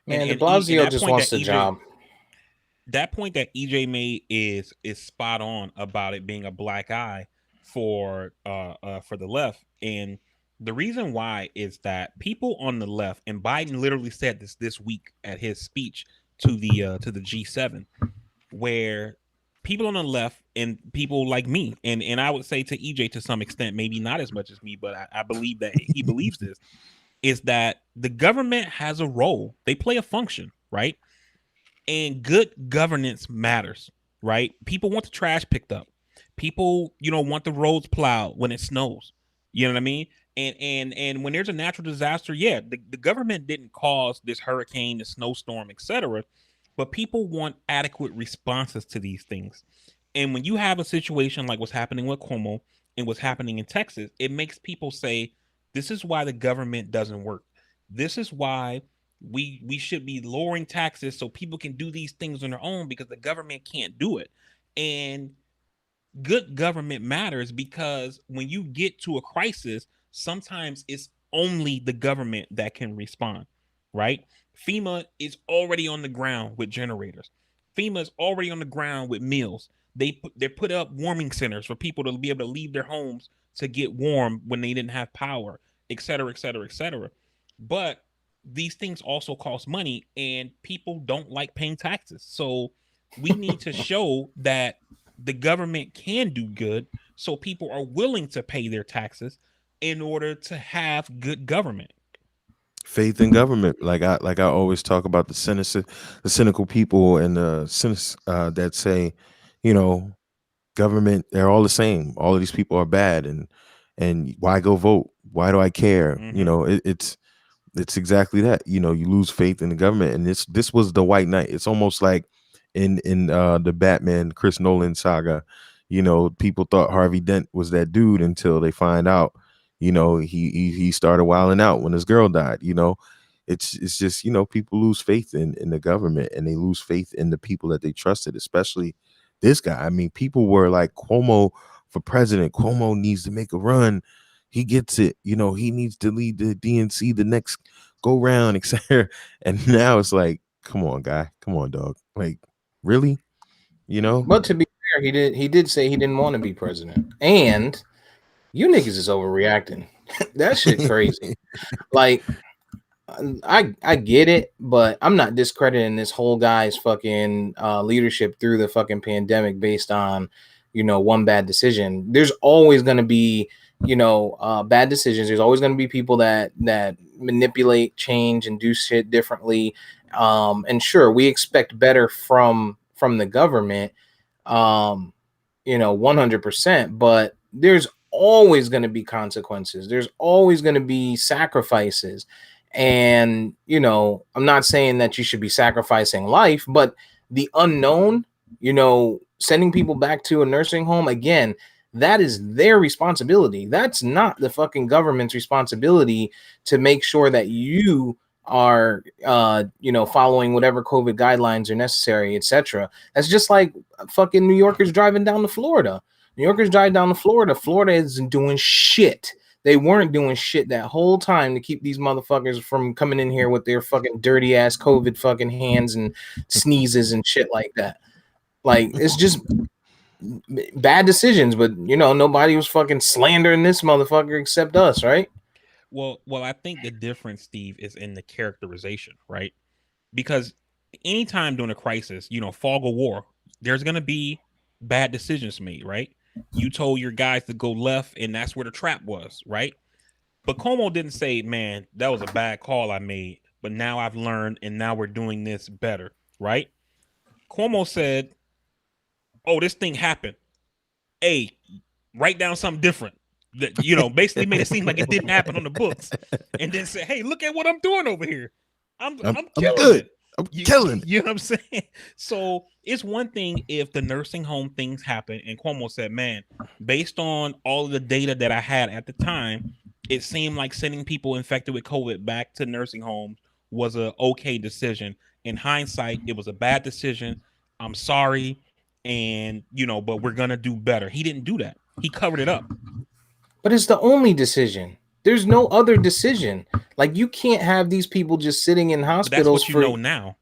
Man, de and Blasio that just point wants that the EJ job. that point that EJ made is spot on about it being a black eye for the left. And the reason why is that people on the left, and Biden literally said this week at his speech to the G7, where people on the left and people like me, and I would say to EJ to some extent, maybe not as much as me, but I believe that he believes this, is that the government has a role. They play a function, right? And good governance matters, right? People want the trash picked up. People, want the roads plowed when it snows. You know what I mean? And when there's a natural disaster, yeah, the government didn't cause this hurricane, the snowstorm, etc. But people want adequate responses to these things. And when you have a situation like what's happening with Cuomo and what's happening in Texas, it makes people say, this is why the government doesn't work. This is why we should be lowering taxes so people can do these things on their own, because the government can't do it. And good government matters, because when you get to a crisis, sometimes it's only the government that can respond, right? FEMA is already on the ground with generators. FEMA is already on the ground with meals. They put up warming centers for people to be able to leave their homes to get warm when they didn't have power, et cetera, et cetera, et cetera. But these things also cost money, and people don't like paying taxes. So we need to show that the government can do good, so people are willing to pay their taxes in order to have good government. Faith in government, like I always talk about the cynical people and the cynics that say, government, they're all the same. All of these people are bad, and why go vote? Why do I care? It's exactly that. You lose faith in the government, and this was the White Knight. It's almost like in the Batman Chris Nolan saga. People thought Harvey Dent was that dude until they find out. He started wilding out when his girl died. It's just people lose faith in the government, and they lose faith in the people that they trusted, especially this guy. I mean, people were like, Cuomo for president. Cuomo needs to make a run. He gets it. He needs to lead the DNC the next go round, etc. And now it's like, come on, guy. Come on, dog. Like, really? But to be fair, he did say he didn't want to be president. And you niggas is overreacting. That shit crazy. Like, I get it, but I'm not discrediting this whole guy's fucking leadership through the fucking pandemic based on, one bad decision. There's always going to be, bad decisions. There's always going to be people that manipulate, change, and do shit differently. And sure, we expect better from the government, 100%. But there's always going to be consequences. There's always going to be sacrifices. And, I'm not saying that you should be sacrificing life, but the unknown, sending people back to a nursing home, again, that is their responsibility. That's not the fucking government's responsibility to make sure that you are, following whatever COVID guidelines are necessary, etc. That's just like fucking New Yorkers driving down to Florida. New Yorkers drive down to Florida. Florida isn't doing shit. They weren't doing shit that whole time to keep these motherfuckers from coming in here with their fucking dirty ass COVID fucking hands and sneezes and shit like that. Like, it's just bad decisions, but nobody was fucking slandering this motherfucker except us, right? Well, I think the difference, Steve, is in the characterization, right? Because anytime during a crisis, fog of war, there's gonna be bad decisions made, right? You told your guys to go left, and that's where the trap was, right? But Como didn't say, man, that was a bad call I made, but now I've learned, and now we're doing this better, right? Como said, oh, this thing happened. Hey, write down something different. That, basically made it seem like it didn't happen on the books. And then say, hey, look at what I'm doing over here. I'm killing good. it. I'm killing it. You know what I'm saying? So it's one thing if the nursing home things happen, and Cuomo said, "Man, based on all of the data that I had at the time, it seemed like sending people infected with COVID back to nursing homes was a okay decision. In hindsight, it was a bad decision. I'm sorry, and but we're gonna do better." He didn't do that. He covered it up. But it's the only decision. There's no other decision. Like you can't have these people just sitting in But that's hospitals what you for. know now.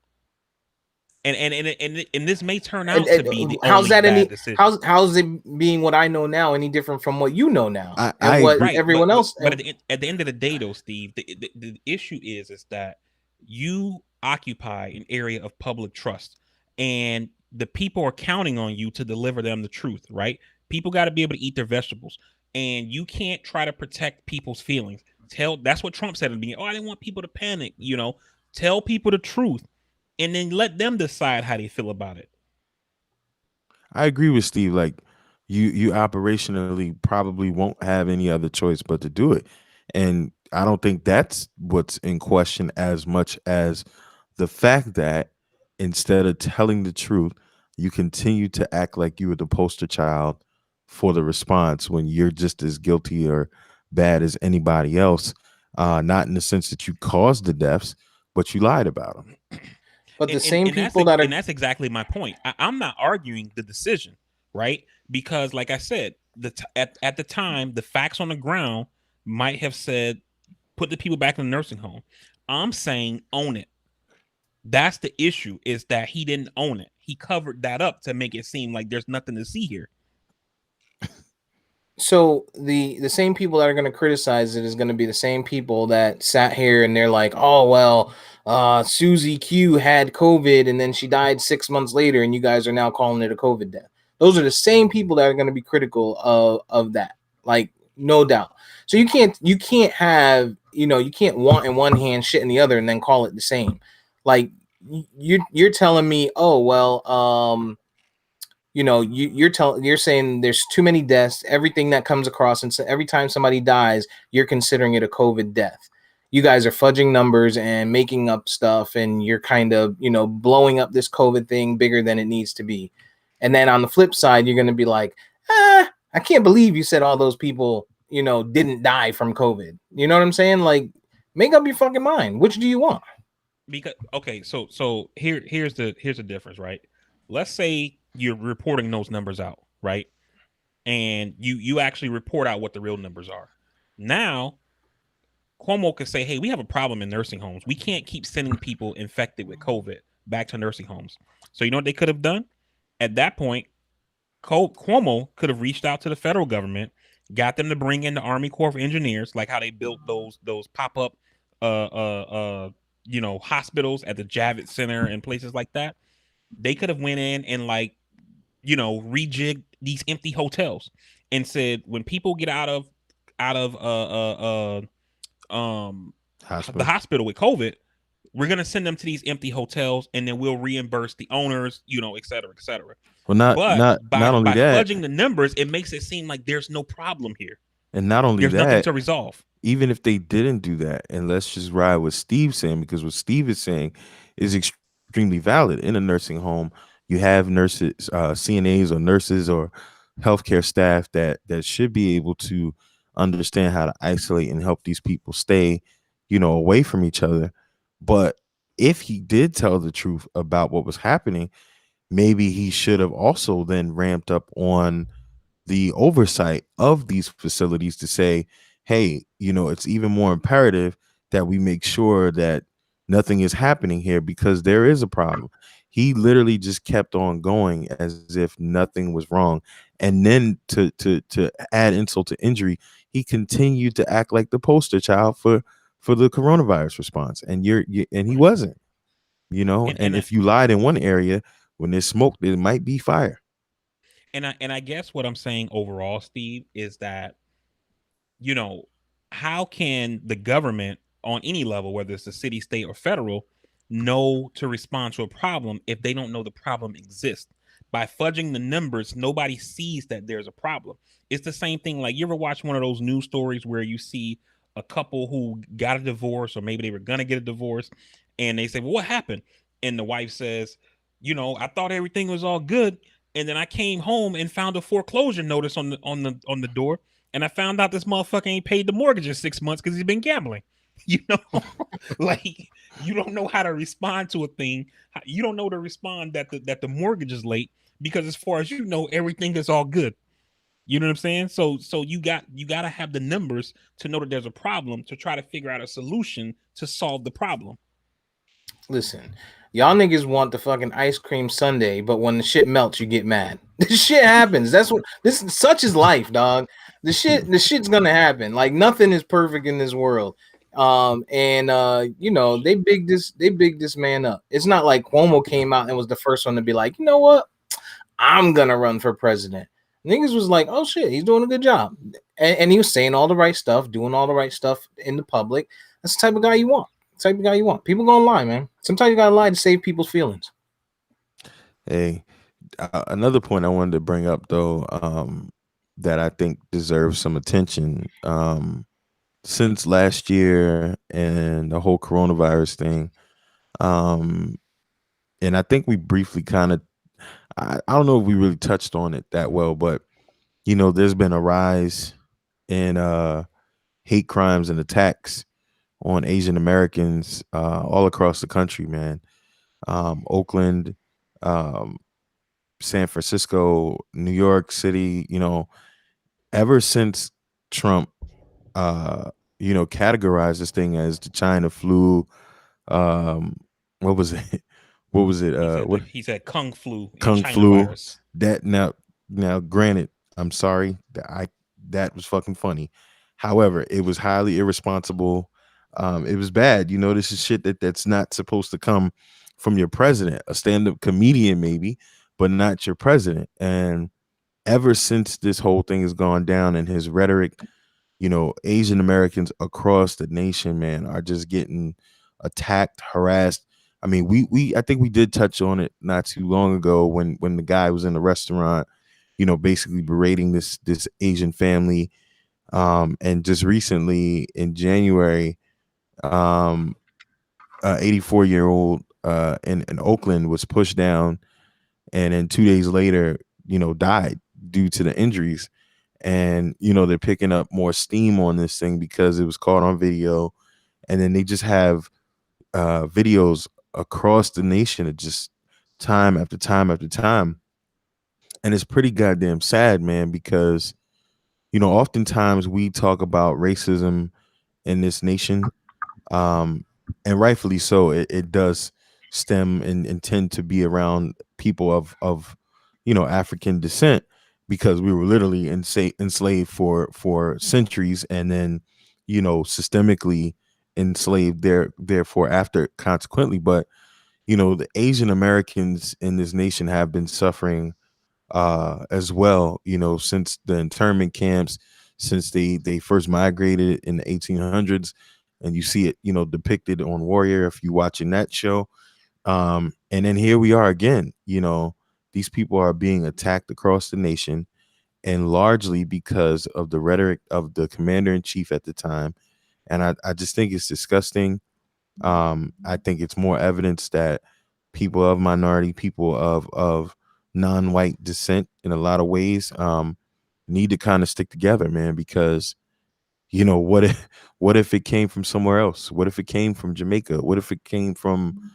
And this may turn out to be the How's only that bad any? decision. How's it being what I know now any different from what you know now I and what agree. Right, everyone else? but at the end of the day, though, Steve, the issue is that you occupy an area of public trust, and the people are counting on you to deliver them the truth. Right? People got to be able to eat their vegetables, and you can't try to protect people's feelings. That's what Trump said at the beginning. Oh, I didn't want people to panic. Tell people the truth, and then let them decide how they feel about it. I agree with Steve. Like you operationally probably won't have any other choice but to do it. And I don't think that's what's in question as much as the fact that instead of telling the truth, you continue to act like you were the poster child for the response when you're just as guilty or bad as anybody else. Not in the sense that you caused the deaths, but you lied about them. But the and same and that's people that are. and that's exactly my point. I'm not arguing the decision, right? Because, like I said, at the time, the facts on the ground might have said put the people back in the nursing home. I'm saying own it. That's the issue. Is that he didn't own it. He covered that up to make it seem like there's nothing to see here. So the same people that are going to criticize it is going to be the same people that sat here and they're like, oh well, Susie Q had COVID and then she died 6 months later, and you guys are now calling it a COVID death. Those are the same people that are going to be critical of that, like no doubt. So you can't have you can't want in one hand shit in the other and then call it the same. Like you're telling me, oh well, you're saying there's too many deaths, everything that comes across, and so every time somebody dies you're considering it a COVID death. You guys are fudging numbers and making up stuff, and you're kind of blowing up this COVID thing bigger than it needs to be. And then on the flip side you're going to be like, I can't believe you said all those people didn't die from COVID. You know what I'm saying? Like, make up your fucking mind. Which do you want? Because okay, so here's the difference, right? Let's say you're reporting those numbers out, right? And you actually report out what the real numbers are. Now Cuomo could say, hey, we have a problem in nursing homes. We can't keep sending people infected with COVID back to nursing homes. So you know what they could have done? At that point, Cuomo could have reached out to the federal government, got them to bring in the Army Corps of Engineers, like how they built those pop up, hospitals at the Javits Center and places like that. They could have went in and rejigged these empty hotels and said when people get out of the Hospital. hospital with COVID, we're gonna send them to these empty hotels, and then we'll reimburse the owners, et cetera, et cetera. Well, not But not not only by that, fudging the numbers, it makes it seem like there's no problem here. and not only There's nothing that, to resolve. even if they didn't do that, and let's just ride what Steve's saying, because what Steve is saying is extremely valid. In a nursing home, you have nurses, CNAs or nurses or healthcare staff that should be able to understand how to isolate and help these people stay, away from each other. But if he did tell the truth about what was happening, maybe he should have also then ramped up on the oversight of these facilities to say, hey, it's even more imperative that we make sure that nothing is happening here because there is a problem. He literally just kept on going as if nothing was wrong. And then to add insult to injury, he continued to act like the poster child for the coronavirus response. And and he wasn't, And and and I, if you lied in one area, when there's smoke, there might be fire. and I guess what I'm saying overall, Steve, is that you know, how can the government on any level, whether it's the city, state, or federal, know to respond to a problem if they don't know the problem exists? By fudging the numbers, nobody sees that there's a problem. It's the same thing. Like, you ever watch one of those news stories where you see a couple who got a divorce, or maybe they were gonna get a divorce, and they say, "Well, what happened?" And the wife says, I thought everything was all good, and then I came home and found a foreclosure notice on the door, and I found out this motherfucker ain't paid the mortgage in 6 months because he's been gambling. You know, like you don't know how to respond to a thing. You don't know to respond that the mortgage is late because as far as you know, everything is all good. You know what I'm saying? So you got to have the numbers to know that there's a problem to try to figure out a solution to solve the problem. Listen, y'all niggas want the fucking ice cream sundae, but when the shit melts, you get mad. This shit happens. That's what this such is life, dog. The shit's gonna happen. Like nothing is perfect in this world. And they big this man up. It's not like Cuomo came out and was the first one to be like, you know what? I'm gonna run for president. Niggas was like, oh shit, he's doing a good job. And he was saying all the right stuff, doing all the right stuff in the public. That's the type of guy you want. Type of guy you want. People gonna lie, man. Sometimes you gotta lie to save people's feelings. Hey, another point I wanted to bring up though, that I think deserves some attention. Since last year and the whole coronavirus thing, um, and I think we briefly kind of, I don't know if we really touched on it that well, but there's been a rise in hate crimes and attacks on Asian Americans all across the country, man. Oakland, um, San Francisco, New York City, ever since Trump, uh, categorized this thing as the China flu. Um, what was it? What was it? What He said kung flu and Kung China flu? virus. That now, granted, I'm sorry that was fucking funny. However, it was highly irresponsible. It was bad. This is shit that's not supposed to come from your president, a stand-up comedian maybe, but not your president. And ever since this whole thing has gone down and his rhetoric, Asian Americans across the nation, man, are just getting attacked, harassed. I mean, I think we did touch on it not too long ago when the guy was in the restaurant, basically berating this Asian family. And just recently in January, 84-year-old in Oakland was pushed down, and then 2 days later, died due to the injuries. And they're picking up more steam on this thing because it was caught on video, and then they just have videos across the nation of just time after time after time. And it's pretty goddamn sad, man, because oftentimes we talk about racism in this nation, um, and rightfully so. It does stem and tend to be around people of African descent, because we were literally enslaved for centuries, and then systemically enslaved therefore after consequently. But the Asian Americans in this nation have been suffering as well, since the internment camps, since they first migrated in the 1800s. And you see it, depicted on Warrior if you watching that show. And then here we are again. These people are being attacked across the nation, and largely because of the rhetoric of the commander in chief at the time. And I just think it's disgusting. I think it's more evidence that people of minority, people of non-white descent in a lot of ways, need to kind of stick together, man, because what if it came from somewhere else? What if it came from Jamaica? What if it came from,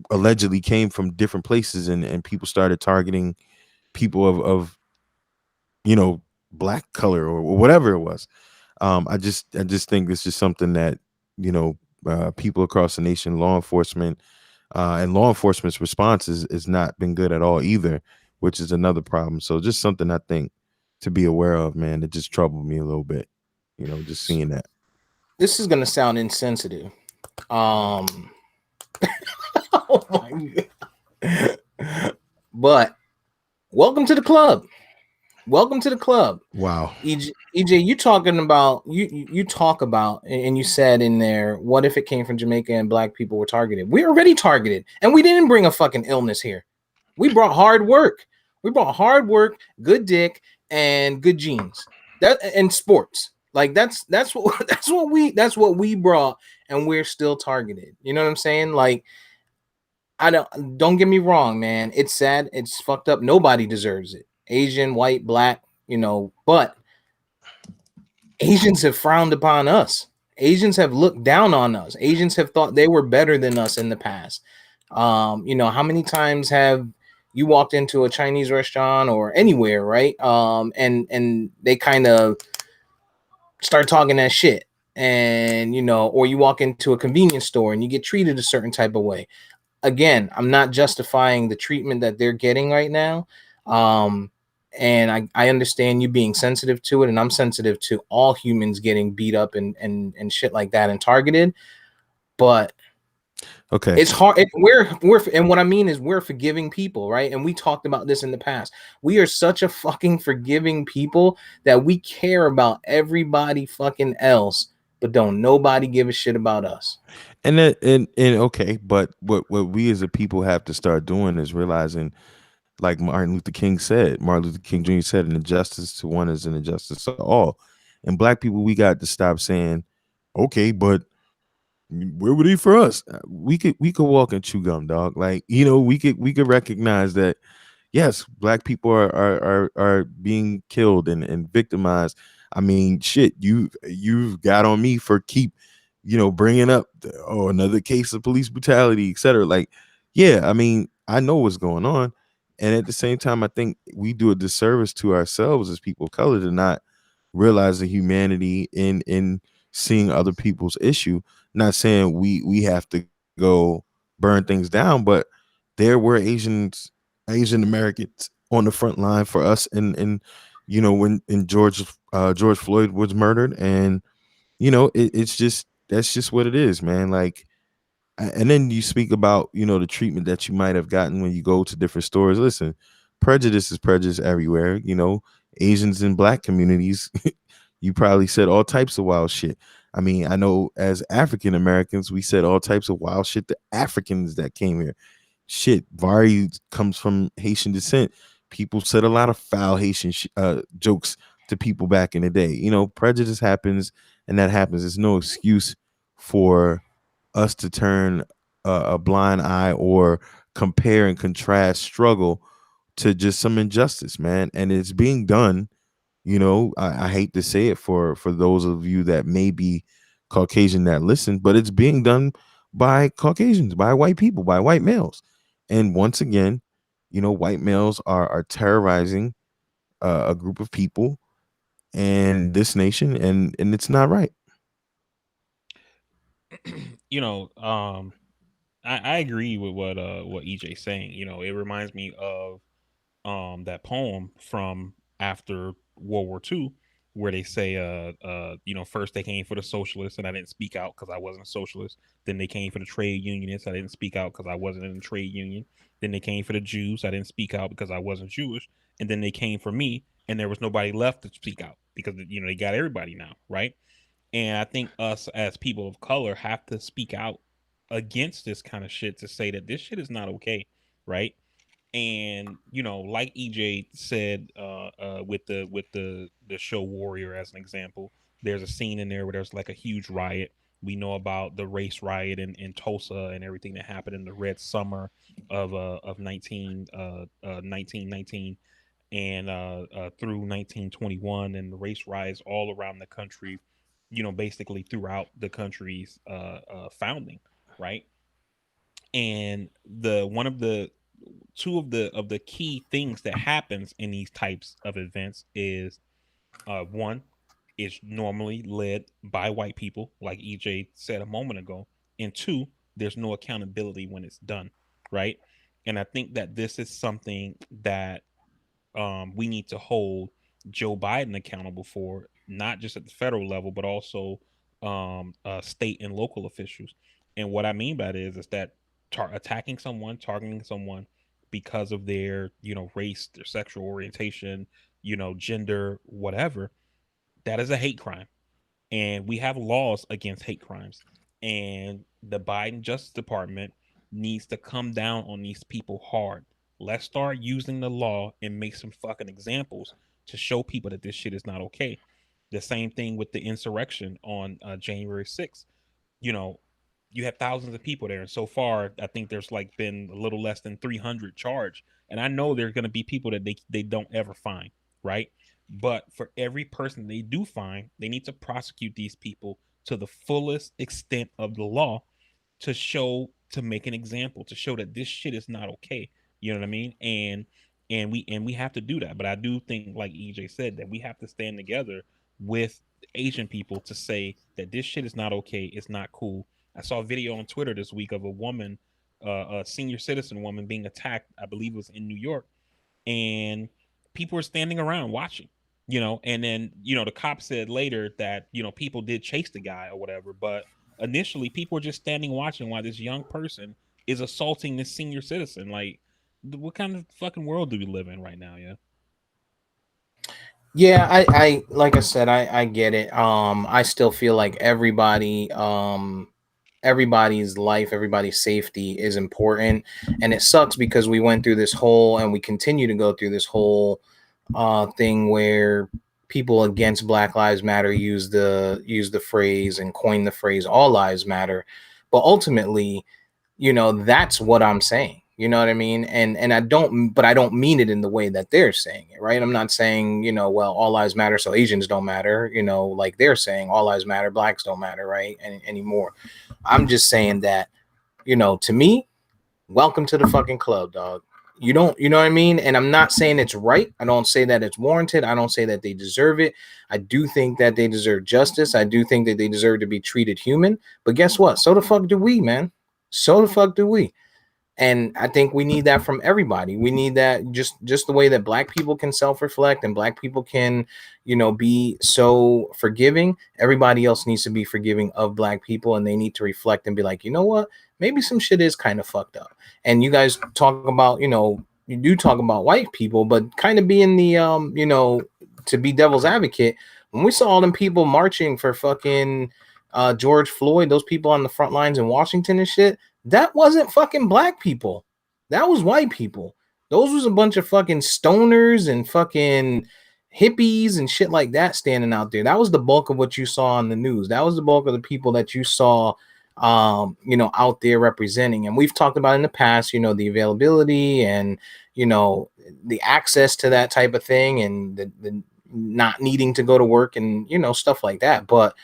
allegedly came from different places, and people started targeting people of black color or whatever it was. I just think this is something that people across the nation, law enforcement, and law enforcement's response is not been good at all either, which is another problem. So just something I think to be aware of, man. It just troubled me a little bit, just seeing that. This is gonna sound insensitive. Um, oh my god. But welcome to the club. Welcome to the club. Wow. EJ, you talking about you talk about, and you said in there, what if it came from Jamaica and black people were targeted? We're already targeted, and we didn't bring a fucking illness here. We brought hard work. We brought hard work, good dick, and good genes. That and sports. Like that's what that's what we brought, and we're still targeted. You know what I'm saying? Like I don't get me wrong, man. It's sad. It's fucked up. Nobody deserves it. Asian, white, black, but Asians have frowned upon us. Asians have looked down on us. Asians have thought they were better than us in the past. How many times have you walked into a Chinese restaurant or anywhere, right? And they kind of start talking that shit. And or you walk into a convenience store and you get treated a certain type of way. Again, I'm not justifying the treatment that they're getting right now. And I understand you being sensitive to it, and I'm sensitive to all humans getting beat up and shit like that and targeted. But Okay. it's hard. And what I mean is we're forgiving people, right? And we talked about this in the past. We are such a fucking forgiving people that we care about everybody fucking else, but don't nobody give a shit about us. And okay, but what we as a people have to start doing is realizing, like Martin Luther King Jr. said, an injustice to one is an injustice to all. And black people, we got to stop saying, okay, but where were they for us? We could walk and chew gum, dog. Like, we could recognize that yes, black people are being killed and victimized. I mean, shit, you've got on me for keep, bringing up another case of police brutality, etc. Like, yeah, I mean, I know what's going on, and at the same time, I think we do a disservice to ourselves as people of color to not realize the humanity in seeing other people's issue. Not saying we have to go burn things down, but there were Asian Americans on the front line for us, and when George Floyd was murdered, and it's just that's just what it is, man. Like, and then you speak about the treatment that you might have gotten when you go to different stores. Listen, prejudice is prejudice everywhere. Asians and black communities, you probably said all types of wild shit. I mean, I know as African Americans, we said all types of wild shit to Africans that came here. Shit, Vari comes from Haitian descent. People said a lot of foul Haitian jokes to people back in the day. Prejudice happens, and that happens. There's no excuse for us to turn a blind eye or compare and contrast struggle to just some injustice, man. And it's being done. I hate to say it for those of you that may be Caucasian that listen, but it's being done by Caucasians, by white people, by white males. And once again, white males are terrorizing a group of people and this nation, and it's not right. you know, I agree with what EJ's saying. It reminds me of that poem from after World War II, where they say first they came for the socialists and I didn't speak out because I wasn't a socialist. Then they came for the trade unionists, I didn't speak out because I wasn't in the trade union. Then they came for the Jews, I didn't speak out because I wasn't Jewish. And then they came for me, and there was nobody left to speak out because they got everybody now, right? And I think us as people of color have to speak out against this kind of shit to say that this shit is not okay, right? And like EJ said, with the show Warrior as an example, there's a scene in there where there's like a huge riot. We know about the race riot in Tulsa and everything that happened in the Red Summer of 1919 and through 1921, and the race riots all around the country, basically throughout the country's founding, right? And the one of the two of the key things that happens in these types of events is one is normally led by white people, like EJ said a moment ago, and two, there's no accountability when it's done, right? And I think that this is something that we need to hold Joe Biden accountable for, not just at the federal level, but also state and local officials. And what I mean by that is that attacking someone, targeting someone because of their, race, their sexual orientation, gender, whatever, that is a hate crime, and we have laws against hate crimes, and the Biden Justice Department needs to come down on these people hard. Let's start using the law and make some fucking examples to show people that this shit is not okay. The same thing with the insurrection on January 6th. You know, you have thousands of people there, and so far, I think there's like been a little less than 300 charged. And I know there's going to be people that they don't ever find, right? But for every person they do find, they need to prosecute these people to the fullest extent of the law, to show, to make an example, to show that this shit is not okay. You know what I mean? And we have to do that. But I do think, like EJ said, that we have to stand together with Asian people to say that this shit is not okay. It's not cool. I saw a video on Twitter this week of a woman, a senior citizen woman, being attacked. I believe it was in New York, and people were standing around watching. And then the cop said later that people did chase the guy or whatever, but initially people were just standing watching while this young person is assaulting this senior citizen. Like, what kind of fucking world do we live in right now? Yeah. Yeah, I like I said, I get it. I still feel like everybody's life, everybody's safety is important. And it sucks because we went through this whole and we continue to go through this whole thing where people against Black Lives Matter use the phrase and coin the phrase all lives matter. But ultimately, that's what I'm saying. You know what I mean? And I don't mean it in the way that they're saying it, right? I'm not saying, well, all lives matter, so Asians don't matter, like they're saying all lives matter, blacks don't matter, right? Anymore. I'm just saying that, to me, welcome to the fucking club, dog. You know what I mean? And I'm not saying it's right. I don't say that it's warranted. I don't say that they deserve it. I do think that they deserve justice. I do think that they deserve to be treated human. But guess what? So the fuck do we, man. So the fuck do we. And I think we need that from everybody. We need that just the way that black people can self-reflect and black people can, be so forgiving. Everybody else needs to be forgiving of black people, and they need to reflect and be like, you know what? Maybe some shit is kind of fucked up. And you guys talk about, you do talk about white people, but kind of being the to be devil's advocate, when we saw all them people marching for fucking George Floyd, those people on the front lines in Washington and shit, that wasn't fucking black people. That was white people. Those was a bunch of fucking stoners and fucking hippies and shit like that standing out there. That was the bulk of what you saw on the news. That was the bulk of the people that you saw out there representing. And we've talked about in the past, the availability and the access to that type of thing and the not needing to go to work and stuff like that. But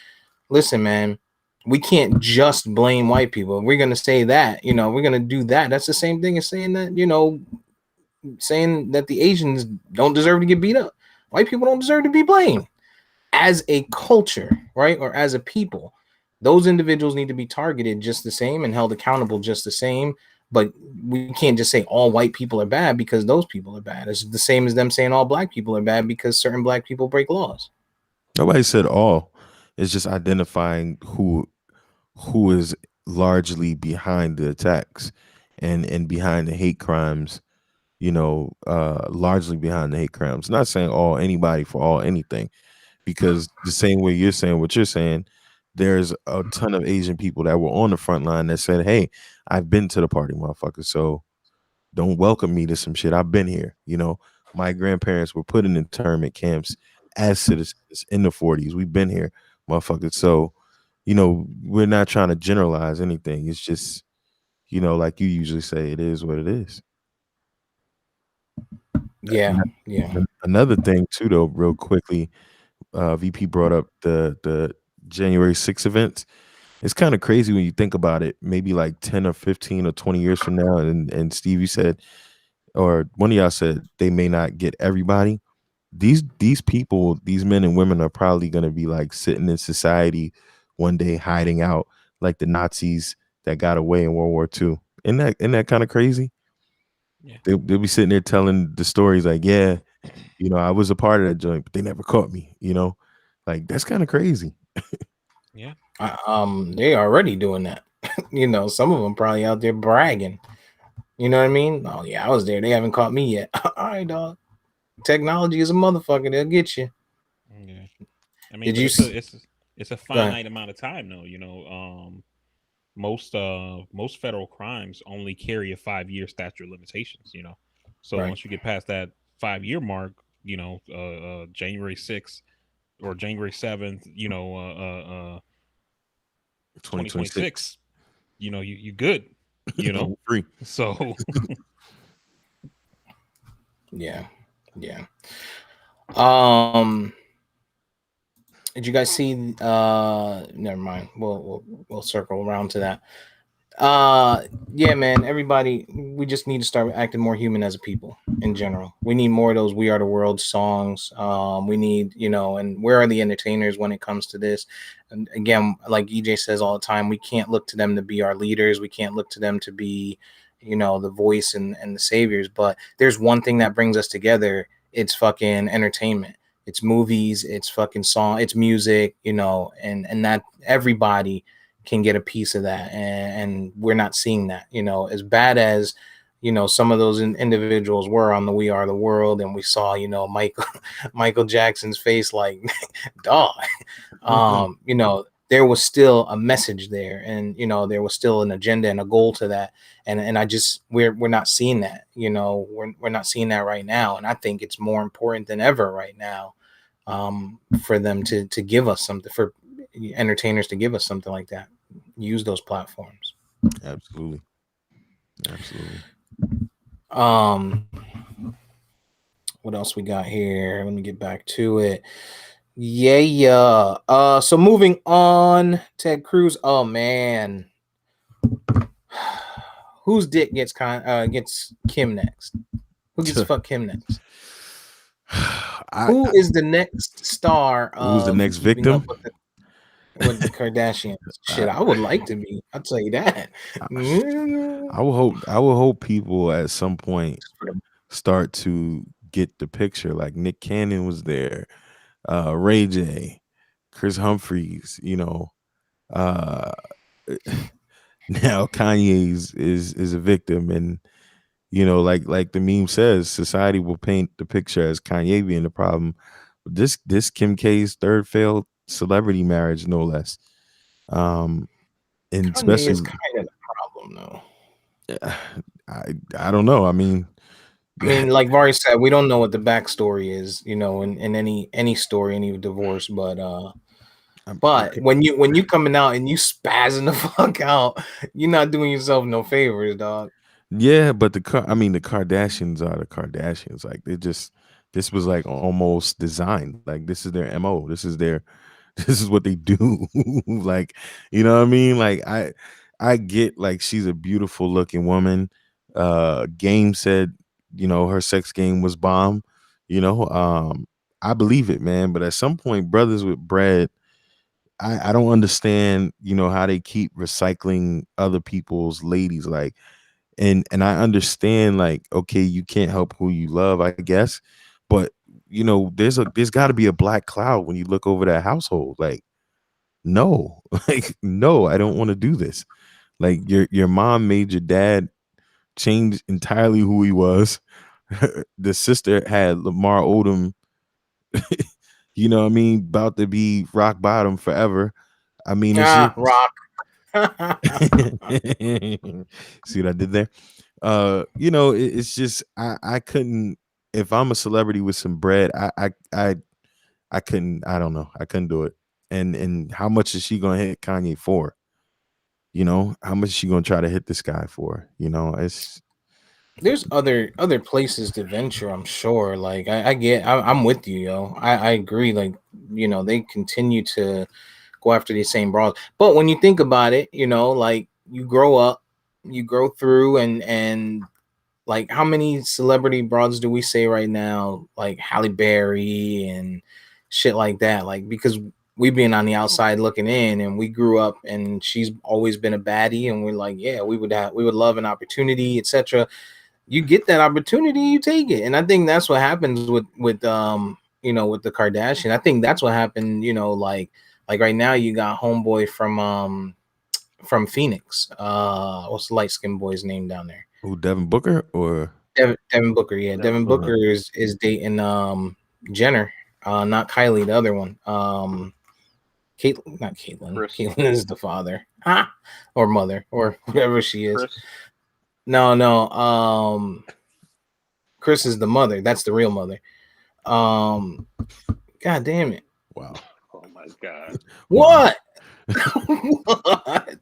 listen, man, we can't just blame white people. We're gonna say that, we're gonna do that. That's the same thing as saying that, saying that the Asians don't deserve to get beat up. White people don't deserve to be blamed. As a culture, right, or as a people, those individuals need to be targeted just the same and held accountable just the same. But we can't just say all white people are bad because those people are bad. It's the same as them saying all black people are bad because certain black people break laws. Nobody said all. It's just identifying who is largely behind the attacks and behind the hate crimes. Largely behind the hate crimes. Not saying all anybody for all anything, because the same way you're saying what you're saying, there's a ton of Asian people that were on the front line that said, "Hey, I've been to the party, motherfucker. So don't welcome me to some shit. I've been here." My grandparents were put in internment camps as citizens in the 40s. We've been here, motherfuckers. So, we're not trying to generalize anything. It's just, like you usually say, it is what it is. Yeah, yeah. Another thing too, though, real quickly, VP brought up the January 6th events. It's kind of crazy when you think about it. Maybe like 10 or 15 or 20 years from now, and Steve, you said, or one of y'all said, they may not get everybody. These people, these men and women are probably going to be like sitting in society one day, hiding out like the Nazis that got away in World War II. Isn't that kind of crazy? Yeah. They'll be sitting there telling the stories like, yeah, I was a part of that joint, but they never caught me. Like that's kind of crazy. Yeah. They already doing that. Some of them probably out there bragging. You know what I mean? Oh yeah, I was there. They haven't caught me yet. All right, dog. Technology is a motherfucker. They'll get you. Yeah. I mean, Did but you? it's a Go ahead. finite amount of time though. Most federal crimes only carry a 5-year statute of limitations. So Right. once you get past that 5-year mark, January 6th or January 7th, 2026. 2026, you good, you know. Free. So Yeah. Yeah. Um, did you guys see never mind. We'll circle around to that. Yeah, man, everybody, we just need to start acting more human as a people in general. We need more of those We Are the World songs. We need, and where are the entertainers when it comes to this? And again, like EJ says all the time, we can't look to them to be our leaders. We can't look to them to be, the voice and the saviors. But there's one thing that brings us together. It's fucking entertainment. It's movies, it's fucking song, it's music, and that everybody can get a piece of that, and we're not seeing that. As bad as some of those individuals were on the We Are the World, and we saw Michael Jackson's face, like dog. There was still a message there, and there was still an agenda and a goal to that, and I just we're not seeing that. We're not seeing that right now, and I think it's more important than ever right now, for them to give us something, for entertainers to give us something like that, use those platforms. Absolutely. Absolutely. um what else we got here? Let me get back to it. Yeah. So moving on, Ted Cruz. Oh man. Whose dick gets Kim next? Who gets fuck Kim next? Who is the next star Who's the of next Keeping victim? Up with the Kardashians? Shit, I would like to be. I'll tell you that. I will hope people at some point start to get the picture. Like Nick Cannon was there, Ray J, Chris Humphries, uh now Kanye's is a victim, and like the meme says, society will paint the picture as Kanye being the problem. This Kim K's third failed celebrity marriage, no less. And Kanye is especially kind of the problem, though. I don't know. I mean, Like Vari said, we don't know what the backstory is, in any story, any divorce, but when you coming out and you spazzing the fuck out, you're not doing yourself no favors, dog. yeah, but the Kardashians are the Kardashians. Like this was like almost designed. Like this is their MO. This is what they do. Like, you know what I mean? Like I get like she's a beautiful looking woman. Game said, her sex game was bomb. I believe it, man. But at some point, brothers with bread, I don't understand, how they keep recycling other people's ladies. Like, and I understand, like, okay, you can't help who you love, I guess, but there's got to be a black cloud when you look over that household. Like, no, like, no, I don't want to do this. Like, your mom made your dad change entirely who he was. The sister had Lamar Odom, you know what I mean, about to be rock bottom forever. I mean, it's just Rock. see what I did there. It's just I couldn't, if I'm a celebrity with some bread, I couldn't, I don't know, I couldn't do it. And how much is she gonna hit Kanye for? How much is she gonna try to hit this guy for? It's There's other places to venture, I'm sure. Like I'm with you, yo. I agree. Like, they continue to go after these same bras. But when you think about it, like you grow up, you grow through, and like how many celebrity broads do we say right now? Like Halle Berry and shit like that. Like, because we being on the outside looking in, and we grew up, and she's always been a baddie, and we're like, yeah, we would love an opportunity, etc. You get that opportunity, you take it. And I think that's what happens with the Kardashian. I think that's what happened, like right now you got homeboy from Phoenix. What's the light skinned boy's name down there? who, Devin Booker or Devin Booker. Yeah, Devin Booker is dating Jenner, not Kylie, the other one. Caitlyn, not Caitlyn. Chris. Caitlyn is the father, or mother, or whatever she is. Chris. No. Chris is the mother. That's the real mother. God damn it. wow. Oh my god. What? What?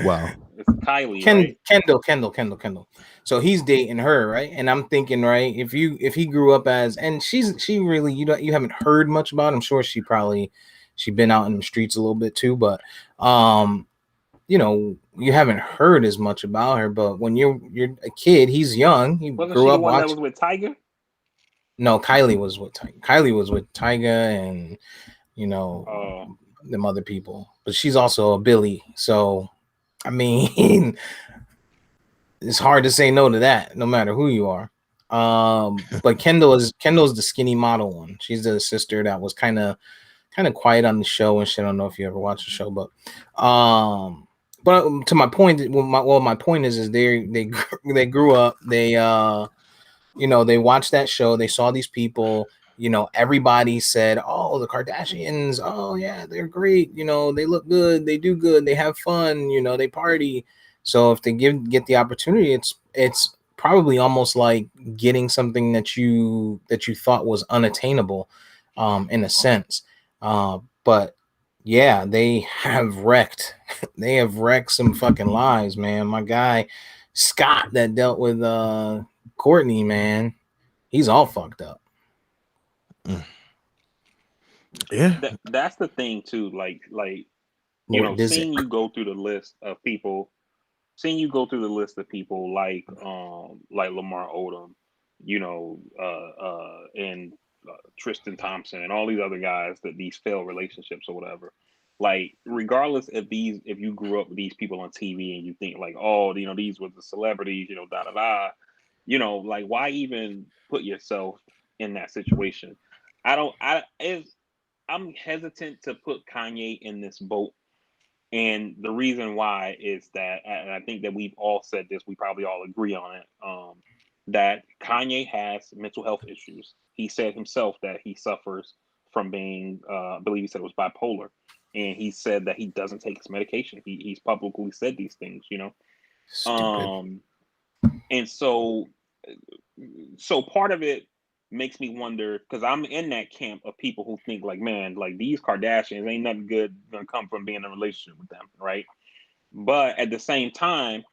Wow. It's Kylie, right? Kendall. So he's dating her, right? And I'm thinking, right, if he grew up as, and she really, you haven't heard much about. I'm sure she been out in the streets a little bit too, but you haven't heard as much about her. But when you're a kid, he's young. He Wasn't grew she the up one that watching. was with Tiger? No, Kylie was with Tyga and Oh, them other people. But she's also a Billy. So I mean, it's hard to say no to that, no matter who you are. But Kendall's the skinny model one. She's the sister that was kind of quiet on the show and shit. I don't know if you ever watched the show, but to my point, my point is they grew up. They watched that show. They saw these people. Everybody said, "Oh, the Kardashians. Oh yeah, they're great. They look good. They do good. They have fun. They party." So if they get the opportunity, it's probably almost like getting something that you thought was unattainable, in a sense. But yeah, they have wrecked. They have wrecked some fucking lives, man. My guy Scott that dealt with Courtney, man, he's all fucked up. Yeah. that's the thing too. Lord Dizzy. Seeing you go through the list of people, like Lamar Odom, and Tristan Thompson and all these other guys, that these failed relationships or whatever. Like, regardless if you grew up with these people on TV and you think like, oh, these were the celebrities, da da da, like, why even put yourself in that situation? I don't. I'm hesitant to put Kanye in this boat, and the reason why is that, and I think that we've all said this, we probably all agree on it, that Kanye has mental health issues. He said himself that he suffers from being, I believe he said it was bipolar, and he said that he doesn't take his medication. He's publicly said these things, Stupid. and so part of it makes me wonder, because I'm in that camp of people who think like, man, like, these Kardashians, ain't nothing good gonna come from being in a relationship with them, right? But at the same time,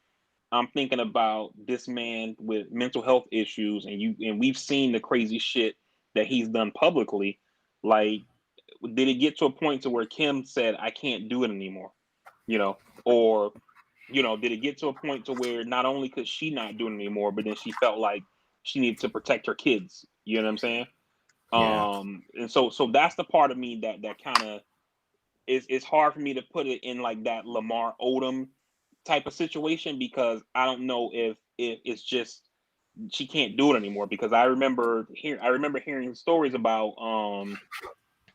I'm thinking about this man with mental health issues, and we've seen the crazy shit that he's done publicly. Like, did it get to a point to where Kim said, I can't do it anymore? Or did it get to a point to where not only could she not do it anymore, but then she felt like she needed to protect her kids? You know what I'm saying? Yeah. And so that's the part of me that kind of it's hard for me to put it in like that Lamar Odom type of situation, because I don't know if it's just she can't do it anymore. Because I remember hearing stories about,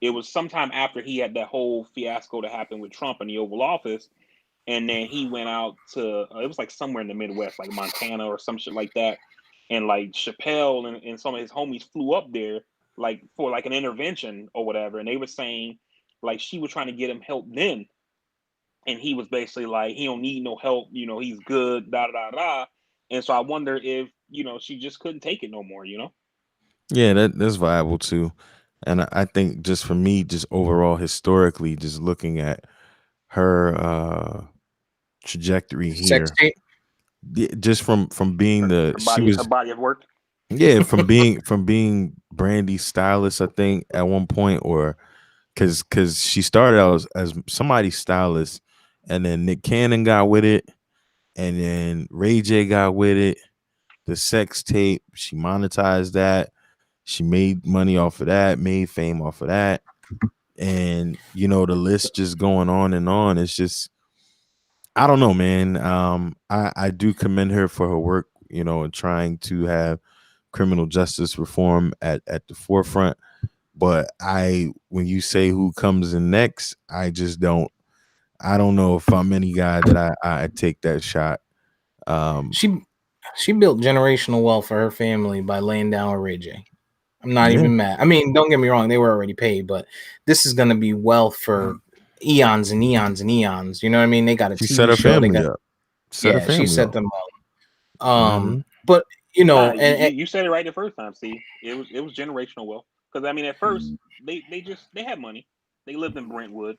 it was sometime after he had that whole fiasco that happened with Trump in the Oval Office, and then he went out to, it was like somewhere in the Midwest, like Montana or some shit like that, and like Chappelle and some of his homies flew up there, like, for like an intervention or whatever, and they were saying like she was trying to get him help then, and he was basically like, he don't need no help, he's good, da da da. And so I wonder if she just couldn't take it no more. Yeah, that's viable too. And I think, just for me, just overall historically, just looking at her trajectory Sex here, tape. just from being Her body of work. yeah, from being Brandy's stylist, I think, at one point, or because she started out as somebody's stylist, and then Nick Cannon got with it, and then Ray J got with it. The sex tape, she monetized that. She made money off of that, made fame off of that. And the list just going on and on. It's just, I don't know, man. I do commend her for her work, in trying to have criminal justice reform at the forefront. But when you say who comes in next, I don't know if I'm any guy that I take that shot. She built generational wealth for her family by laying down with Ray J. I'm not Yeah. even mad. I mean, don't get me wrong, they were already paid, but this is gonna be wealth for eons and eons and eons. You know what I mean? They got a She set TV her show. They family got up. Set her she family set up. them up. Hmm. But Nah, you said it right the first time. See, it was generational wealth. Because I mean, at first they had money. They lived in Brentwood,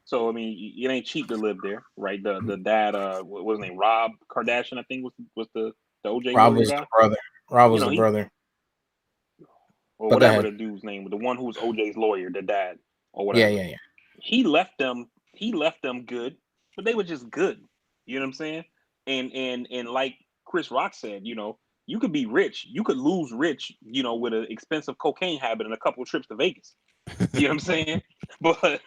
So I mean, it ain't cheap to live there, right? The dad, what was his name? Rob Kardashian, I think was the OJ Rob lawyer was the guy. brother. Rob You was know the he brother. or But go whatever ahead. the dude's name, the one who was OJ's lawyer, the dad or Yeah, whatever. yeah, yeah. He left them. He left them good, but they were just good. You know what I'm saying? And like Chris Rock said, you could be rich, you could lose rich, with an expensive cocaine habit and a couple of trips to Vegas. You know what I'm saying? But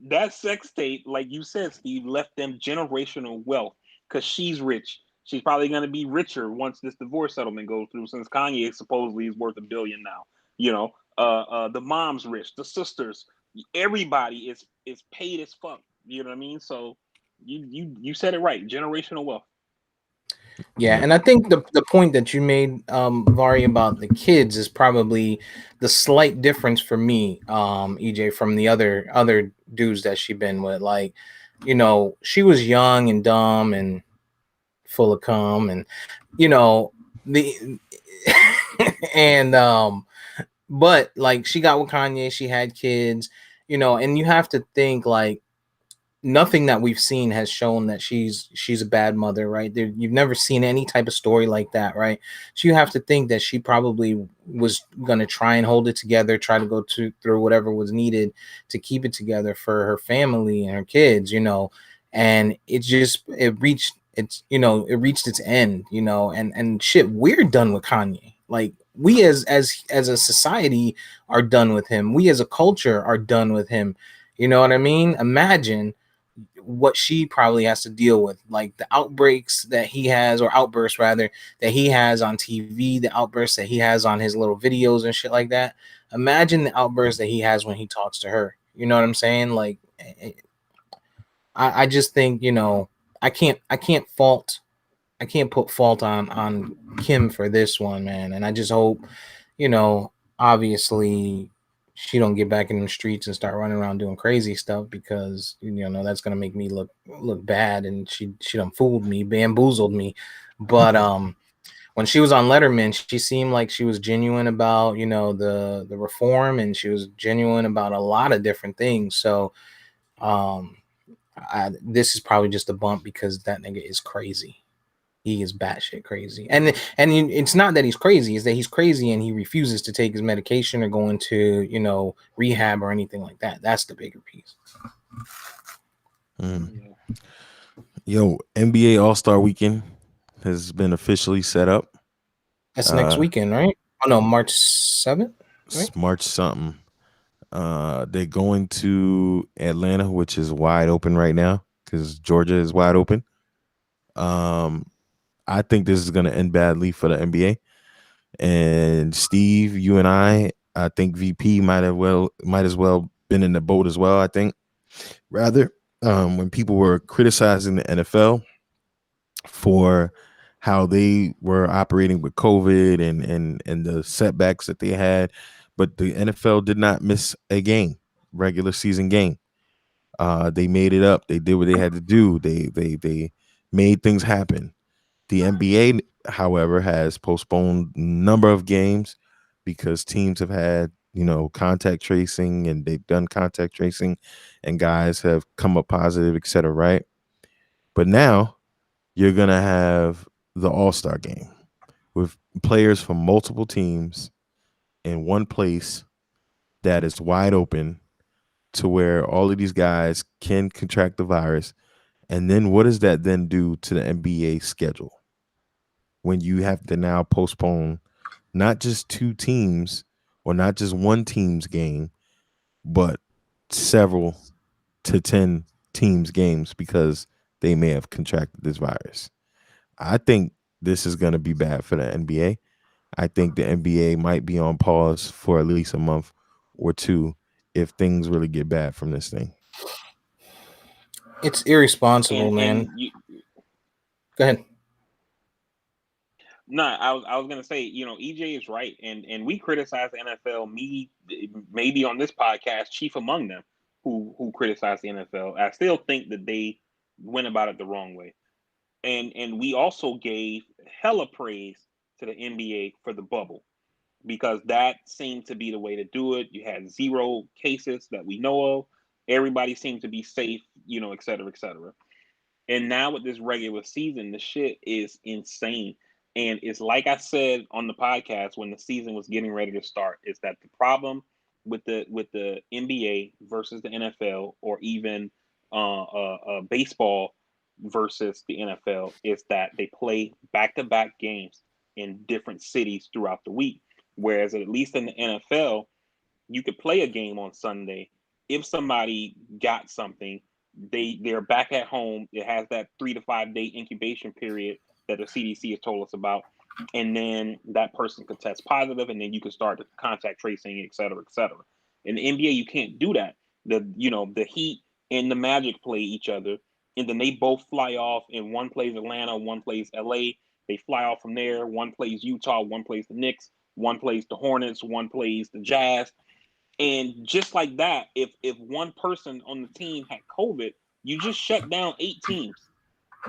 that sex tape, like you said, Steve, left them generational wealth because she's rich. She's probably going to be richer once this divorce settlement goes through, since Kanye supposedly is worth $1 billion now. The mom's rich, the sisters, everybody is paid as fuck. You know what I mean? So you said it right, generational wealth. Yeah, Yep. and I think the point that you made, Vari, about the kids is probably the slight difference for me, EJ, from the other dudes that she been with. Like, she was young and dumb and full of cum, and the and but like she got with Kanye, she had kids, and you have to think like nothing that we've seen has shown that she's a bad mother, right? You've never seen any type of story like that, right? So you have to think that she probably was going to try and hold it together, try to through whatever was needed to keep it together for her family and her kids, and it reached its end, and shit, we're done with Kanye. Like, we as a society are done with him. We as a culture are done with him. You know what I mean? Imagine what she probably has to deal with, like the outbreaks that he has, or outbursts rather, that he has on TV, the outbursts that he has on his little videos and shit like that. Imagine the outbursts that he has when he talks to her. You know what I'm saying? Like, I just think, I can't put fault on Kim for this one, man. And I just hope, you know, obviously she don't get back in the streets and start running around doing crazy stuff, because that's gonna make me look bad, and she done fooled me, bamboozled me. But when she was on Letterman, she seemed like she was genuine about the reform, and she was genuine about a lot of different things. So um this is probably just a bump, because that nigga is crazy. He is batshit crazy, and it's not that he's crazy; it's that he's crazy and he refuses to take his medication or go into rehab or anything like that. That's the bigger piece. Mm. Yeah. Yo, NBA All Star Weekend has been officially set up. That's next Uh, weekend, right? Oh no, March 7th, right? it's March something. They're going to Atlanta, which is wide open right now because Georgia is wide open. Um, I think this is going to end badly for the NBA. And Steve, you and I think VP might as well been in the boat as well. I think rather when people were criticizing the NFL for how they were operating with COVID and the setbacks that they had, but the NFL did not miss a game, regular season game. They made it up. They did what they had to do. They made things happen. The NBA, however, has postponed a number of games because teams have had, contact tracing, and they've done contact tracing and guys have come up positive, et cetera, right? But now you're going to have the All-Star game with players from multiple teams in one place that is wide open to where all of these guys can contract the virus. And then what does that then do to the NBA schedule when you have to now postpone not just two teams or not just one team's game, but several to 10 teams' games because they may have contracted this virus? I think this is going to be bad for the NBA. I think the NBA might be on pause for at least a month or two if things really get bad from this thing. It's irresponsible, And man. you Go ahead. No, I was gonna say, EJ is right, and we criticize the NFL. Me, maybe on this podcast, chief among them, who criticize the NFL. I still think that they went about it the wrong way, and we also gave hella praise to the NBA for the bubble. because that seemed to be the way to do it. You had 0 cases that we know of. Everybody seemed to be safe, et cetera, et cetera. And now with this regular season, the shit is insane. And it's like I said on the podcast when the season was getting ready to start, is that the problem with the NBA versus the NFL, or even baseball versus the NFL, is that they play back-to-back games in different cities throughout the week. Whereas at least in the NFL, you could play a game on Sunday. If somebody got something, they're back at home. It has that 3 to 5 day incubation period that the CDC has told us about, and then that person could test positive, and then you can start the contact tracing, et cetera, et cetera. In the NBA, you can't do that. The Heat and the Magic play each other, and then they both fly off, and one plays Atlanta, one plays LA. They fly off from there. One plays Utah, one plays the Knicks, one plays the Hornets, one plays the Jazz. And just like that, if one person on the team had COVID, you just shut down 8 teams,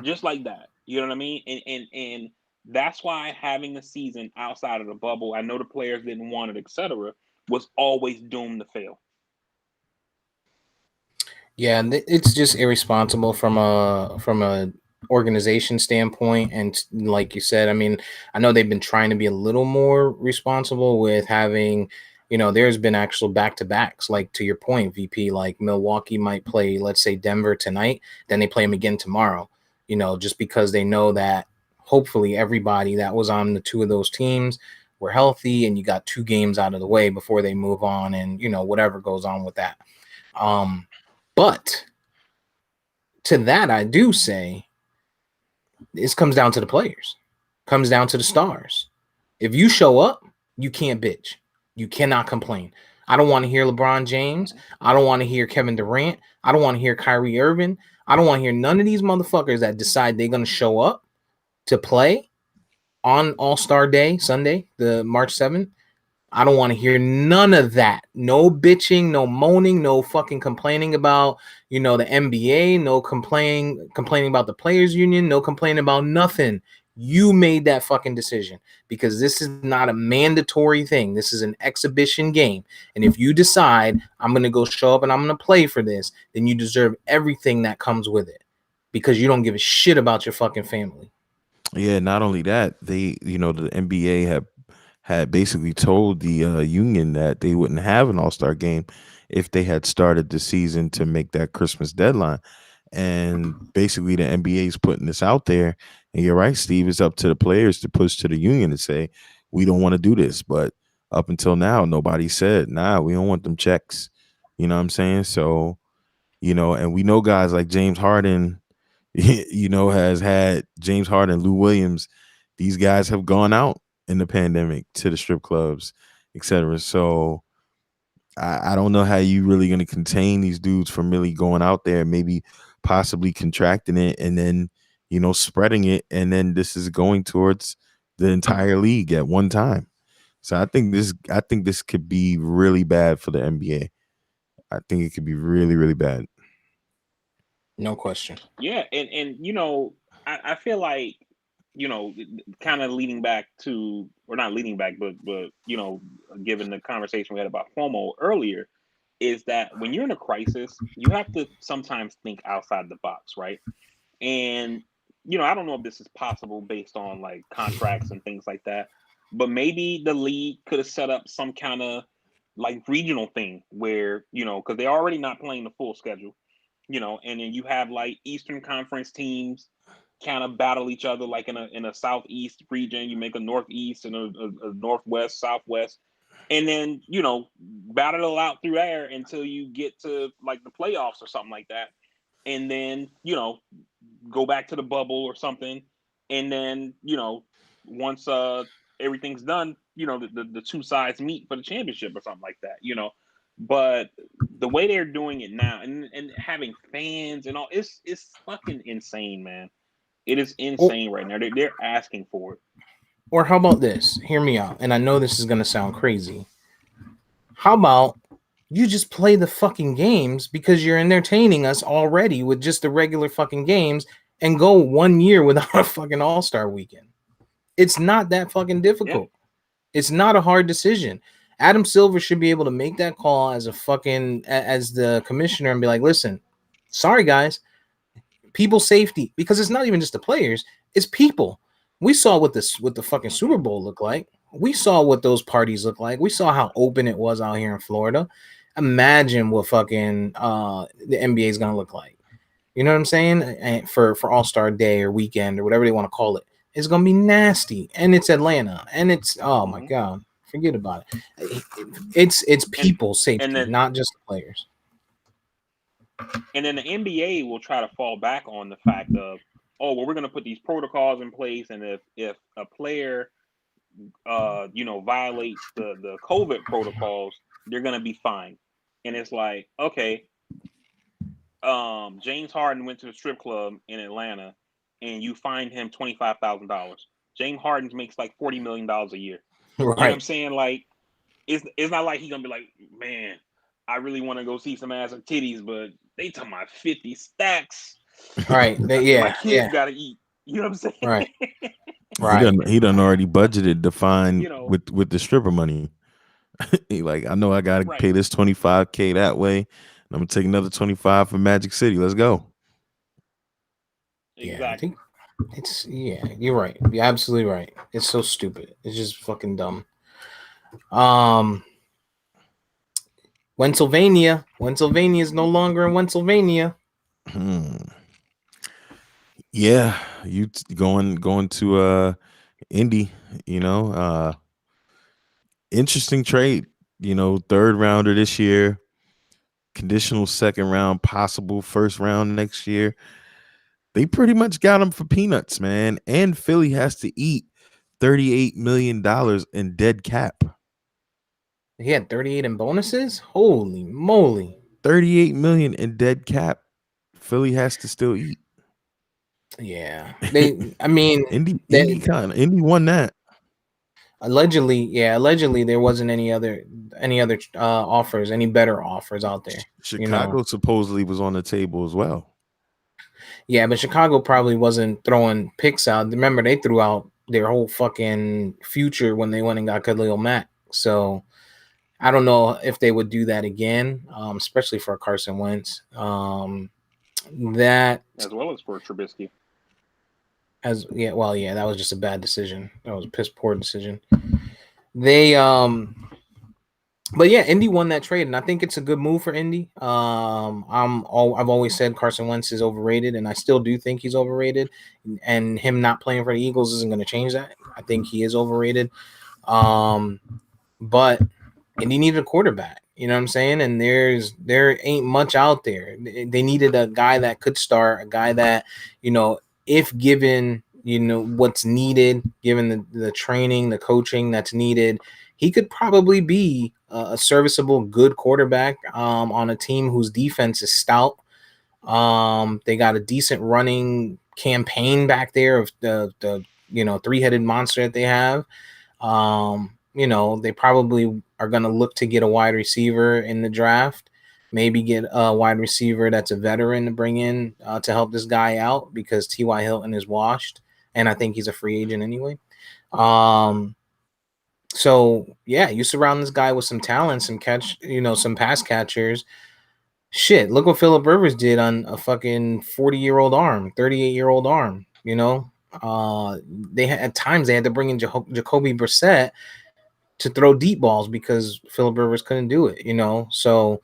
just like that. You know what I mean? And that's why having the season outside of the bubble, I know the players didn't want it, etc., was always doomed to fail. Yeah, and it's just irresponsible from a organization standpoint, and like you said, I mean, I know they've been trying to be a little more responsible with having, there's been actual back to backs. Like to your point, VP, like Milwaukee might play, let's say Denver tonight, then they play them again tomorrow. Just because they know that hopefully everybody that was on the two of those teams were healthy, and you got 2 games out of the way before they move on, and whatever goes on with that. But to that, I do say this comes down to the players, comes down to the stars. If you show up, you can't bitch. You cannot complain. I don't want to hear LeBron James. I don't want to hear Kevin Durant. I don't want to hear Kyrie Irving. I don't want to hear none of these motherfuckers that decide they're going to show up to play on All-Star Day, Sunday, the March 7th. I don't want to hear none of that. No bitching, no moaning, no fucking complaining about, the NBA, no complaining about the players union, no complaining about nothing. You made that fucking decision, because this is not a mandatory thing. This is an exhibition game. And if you decide I'm going to go show up and I'm going to play for this, then you deserve everything that comes with it, because you don't give a shit about your fucking family. Yeah, not only that, the NBA had basically told the union that they wouldn't have an All-Star game if they had started the season to make that Christmas deadline. And basically the NBA is putting this out there. And you're right, Steve, it's up to the players to push to the union and say, we don't want to do this. But up until now, nobody said, nah, we don't want them checks. You know what I'm saying? So, and we know guys like James Harden, has had James Harden, Lou Williams. These guys have gone out in the pandemic to the strip clubs, etc. So I don't know how you really going to contain these dudes from really going out there, maybe possibly contracting it and then, spreading it. And then this is going towards the entire league at one time. So I think this could be really bad for the NBA. I think it could be really, really bad. No question. Yeah, and I feel like, kind of leading back to, or not leading back, but given the conversation we had about FOMO earlier, is that when you're in a crisis, you have to sometimes think outside the box, right? And I don't know if this is possible based on like contracts and things like that, but maybe the league could have set up some kind of like regional thing where, because they're already not playing the full schedule, and then you have like Eastern Conference teams kind of battle each other, like in a Southeast region. You make a Northeast and a Northwest, Southwest, and then battle it out through there until you get to like the playoffs or something like that, and then go back to the bubble or something, and then once everything's done, the two sides meet for the championship or something like that. But the way they're doing it now, and having fans and all, it's fucking insane, man. It is insane right now. They're asking for it. Or how about this? Hear me out. And I know this is going to sound crazy. How about you just play the fucking games, because you're entertaining us already with just the regular fucking games, and go 1 year without a fucking All-Star weekend? It's not that fucking difficult. It's not a hard decision. Adam Silver should be able to make that call as as the commissioner and be like, listen, sorry guys, people safety, because it's not even just the players, it's people. We saw what the fucking Super Bowl looked like. We saw what those parties look like. We saw how open it was out here in Florida. Imagine what fucking the NBA is gonna look like. You know what I'm saying? And for All-Star Day or weekend or whatever they want to call it, it's gonna be nasty. And it's Atlanta, and it's oh my god, forget about it. It's people safety, then not just the players. and then the NBA will try to fall back on the fact of, oh, well, we're going to put these protocols in place, and if a player, violates the COVID protocols, they're going to be fined. And it's like, okay, James Harden went to the strip club in Atlanta, and you fined him $25,000. James Harden makes like $40 million a year. You know what I'm saying? Like, it's not like he's gonna be like, man, I really want to go see some ass and titties, but they talking about 50 stacks. Right. My kids gotta eat. You know what I'm saying? Right. He done already budgeted to find You know. with the stripper money. He like, I know I gotta Right. pay this $25K that way. And I'm gonna take another 25 for Magic City. Let's go. Exactly. Yeah, I think you're right. You're absolutely right. It's so stupid. It's just fucking dumb. Pennsylvania is no longer in Pennsylvania. Yeah, you going to Indy, interesting trade, third rounder this year, conditional second round, possible first round next year. They pretty much got him for peanuts, man. And Philly has to eat $38 million in dead cap. He had 38 in bonuses. Holy moly! 38 million in dead cap. Philly has to still eat. Yeah, I mean, Indy won that. Allegedly there wasn't any other offers, any better offers out there. Chicago supposedly was on the table as well. Yeah, but Chicago probably wasn't throwing picks out. Remember, they threw out their whole fucking future when they went and got Khalil Mack. So I don't know if they would do that again, especially for Carson Wentz. That as well as for Trubisky. That was just a bad decision. That was a piss poor decision. They but yeah, Indy won that trade, and I think it's a good move for Indy. I've always said Carson Wentz is overrated, and I still do think he's overrated. And him not playing for the Eagles isn't going to change that. I think he is overrated. But Indy needed a quarterback. You know what I'm saying? And there ain't much out there. They needed a guy that could start, a guy that, if given, what's needed, given the training, the coaching that's needed, he could probably be a serviceable, good quarterback on a team whose defense is stout. They got a decent running campaign back there of the three-headed monster that they have. They probably are going to look to get a wide receiver in the draft, maybe get a wide receiver that's a veteran to bring in to help this guy out, because T.Y. Hilton is washed, and I think he's a free agent anyway. So yeah, you surround this guy with some talent, some pass catchers. Shit, look what Phillip Rivers did on a fucking 40-year-old arm, 38-year-old arm. They had at times they had to bring in Jacoby Brissett to throw deep balls because Phillip Rivers couldn't do it. So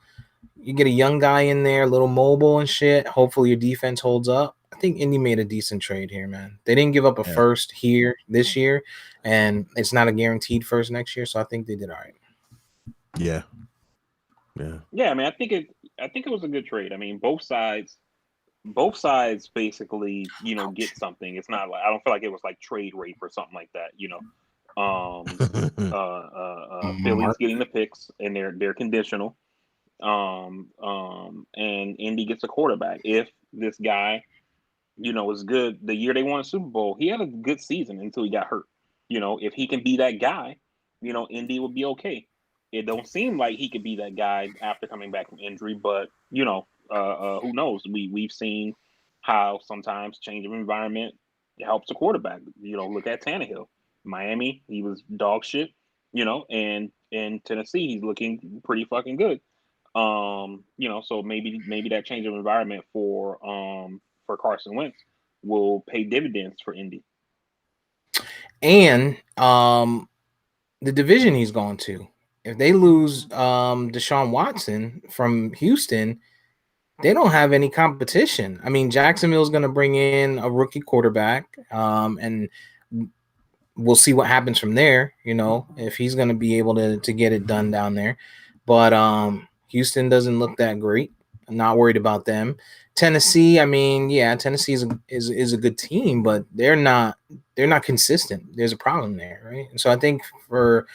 you get a young guy in there, a little mobile and shit. Hopefully your defense holds up. I think Indy made a decent trade here, man. They didn't give up a first here this year, and it's not a guaranteed first next year. So I think they did all right. Yeah. I mean, I think it was a good trade. I mean, both sides basically, get something. It's not like, I don't feel like it was like trade rape or something like that. Philly's getting the picks, and they're conditional. And Indy gets a quarterback. If this guy, is good, the year they won a Super Bowl, he had a good season until he got hurt. If he can be that guy, Indy would be okay. It don't seem like he could be that guy after coming back from injury, but who knows? We've seen how sometimes change of environment helps a quarterback. Look at Tannehill. Miami, he was dog shit. and in Tennessee he's looking pretty fucking good. So maybe that change of environment for Carson Wentz will pay dividends for Indy. And the division he's going to. If they lose Deshaun Watson from Houston, they don't have any competition. I mean, Jacksonville's going to bring in a rookie quarterback, and we'll see what happens from there. If he's going to be able to get it done down there. But Houston doesn't look that great. I'm not worried about them. Tennessee, I mean, yeah, Tennessee is a good team, but they're not consistent. There's a problem there, right? And so I think for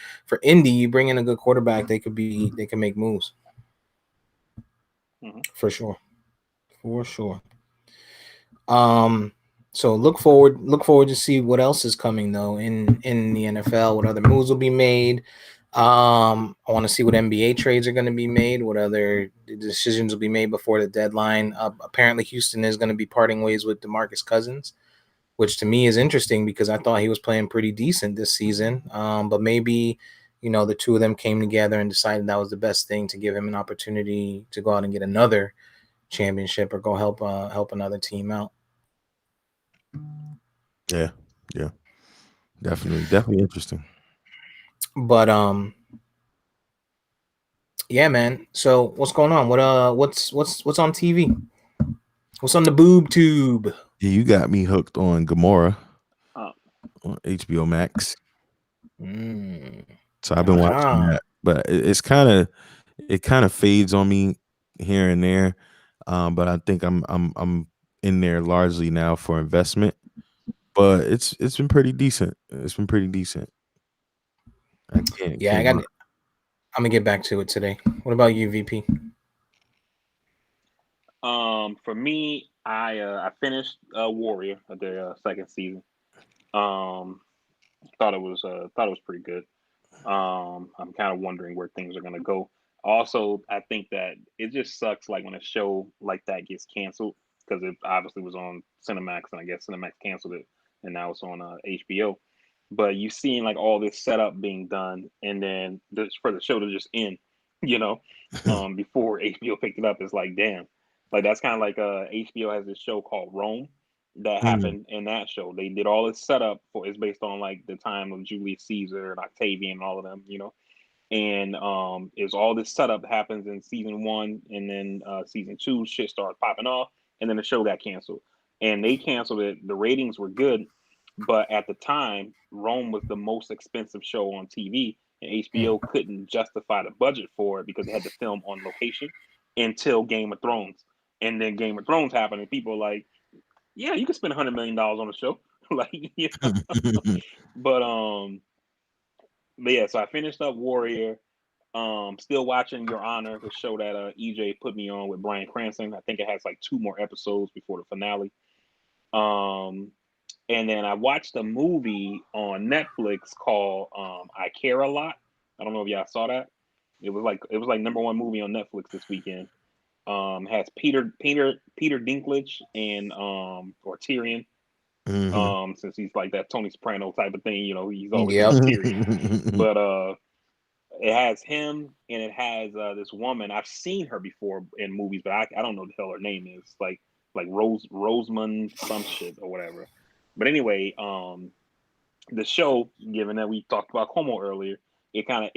Indy, you bring in a good quarterback, they can make moves. Mm-hmm. For sure. So look forward to see what else is coming though in the NFL. What other moves will be made? I want to see what NBA trades are going to be made. What other decisions will be made before the deadline? Apparently, Houston is going to be parting ways with DeMarcus Cousins, which to me is interesting because I thought he was playing pretty decent this season. But maybe the two of them came together and decided that was the best thing to give him an opportunity to go out and get another championship or go help another team out. Yeah, definitely interesting. But yeah, man. So what's going on? What's on TV? What's on the boob tube? Yeah, you got me hooked on Gamora Oh. on HBO Max. So I've been watching Uh-huh. that, but it kind of fades on me here and there. But I think I'm in there largely now for investment. But it's been pretty decent. I Yeah, can't. I'm gonna get back to it today. What about you, VP? For me, I finished Warrior of the second season. Thought it was pretty good. I'm kind of wondering where things are gonna go. Also, I think that it just sucks like when a show like that gets canceled because it obviously was on Cinemax and I guess Cinemax canceled it and now it's on HBO. But you seeing like all this setup being done and then for the show to just end, you know, before HBO picked it up, it's like damn, like that's kind of like HBO has this show called Rome that happened in that show. They did all this setup for it's based on like the time of Julius Caesar and Octavian and all of them, and is all this setup happens in season one, and then season two shit starts popping off, and then the show got canceled, and they canceled it. The ratings were good, but at the time, Rome was the most expensive show on TV, and HBO couldn't justify the budget for it because they had to film on location until Game of Thrones, and then Game of Thrones happened, and people were like, yeah, you could spend $100 million on a show, like but yeah, so I finished up Warrior. Still watching Your Honor, the show that EJ put me on with Bryan Cranston. I think it has like 2 more episodes before the finale. And then I watched a movie on Netflix called I Care a Lot. I don't know if y'all saw that. It was like #1 movie on Netflix this weekend. Has Peter Dinklage and or Tyrion. Since he's like that Tony Soprano type of thing, he's always Yep. Tyrion. But it has him and it has this woman. I've seen her before in movies, but I don't know what the hell her name is. Like Rosamund some shit or whatever. But anyway, the show, given that we talked about Como earlier, or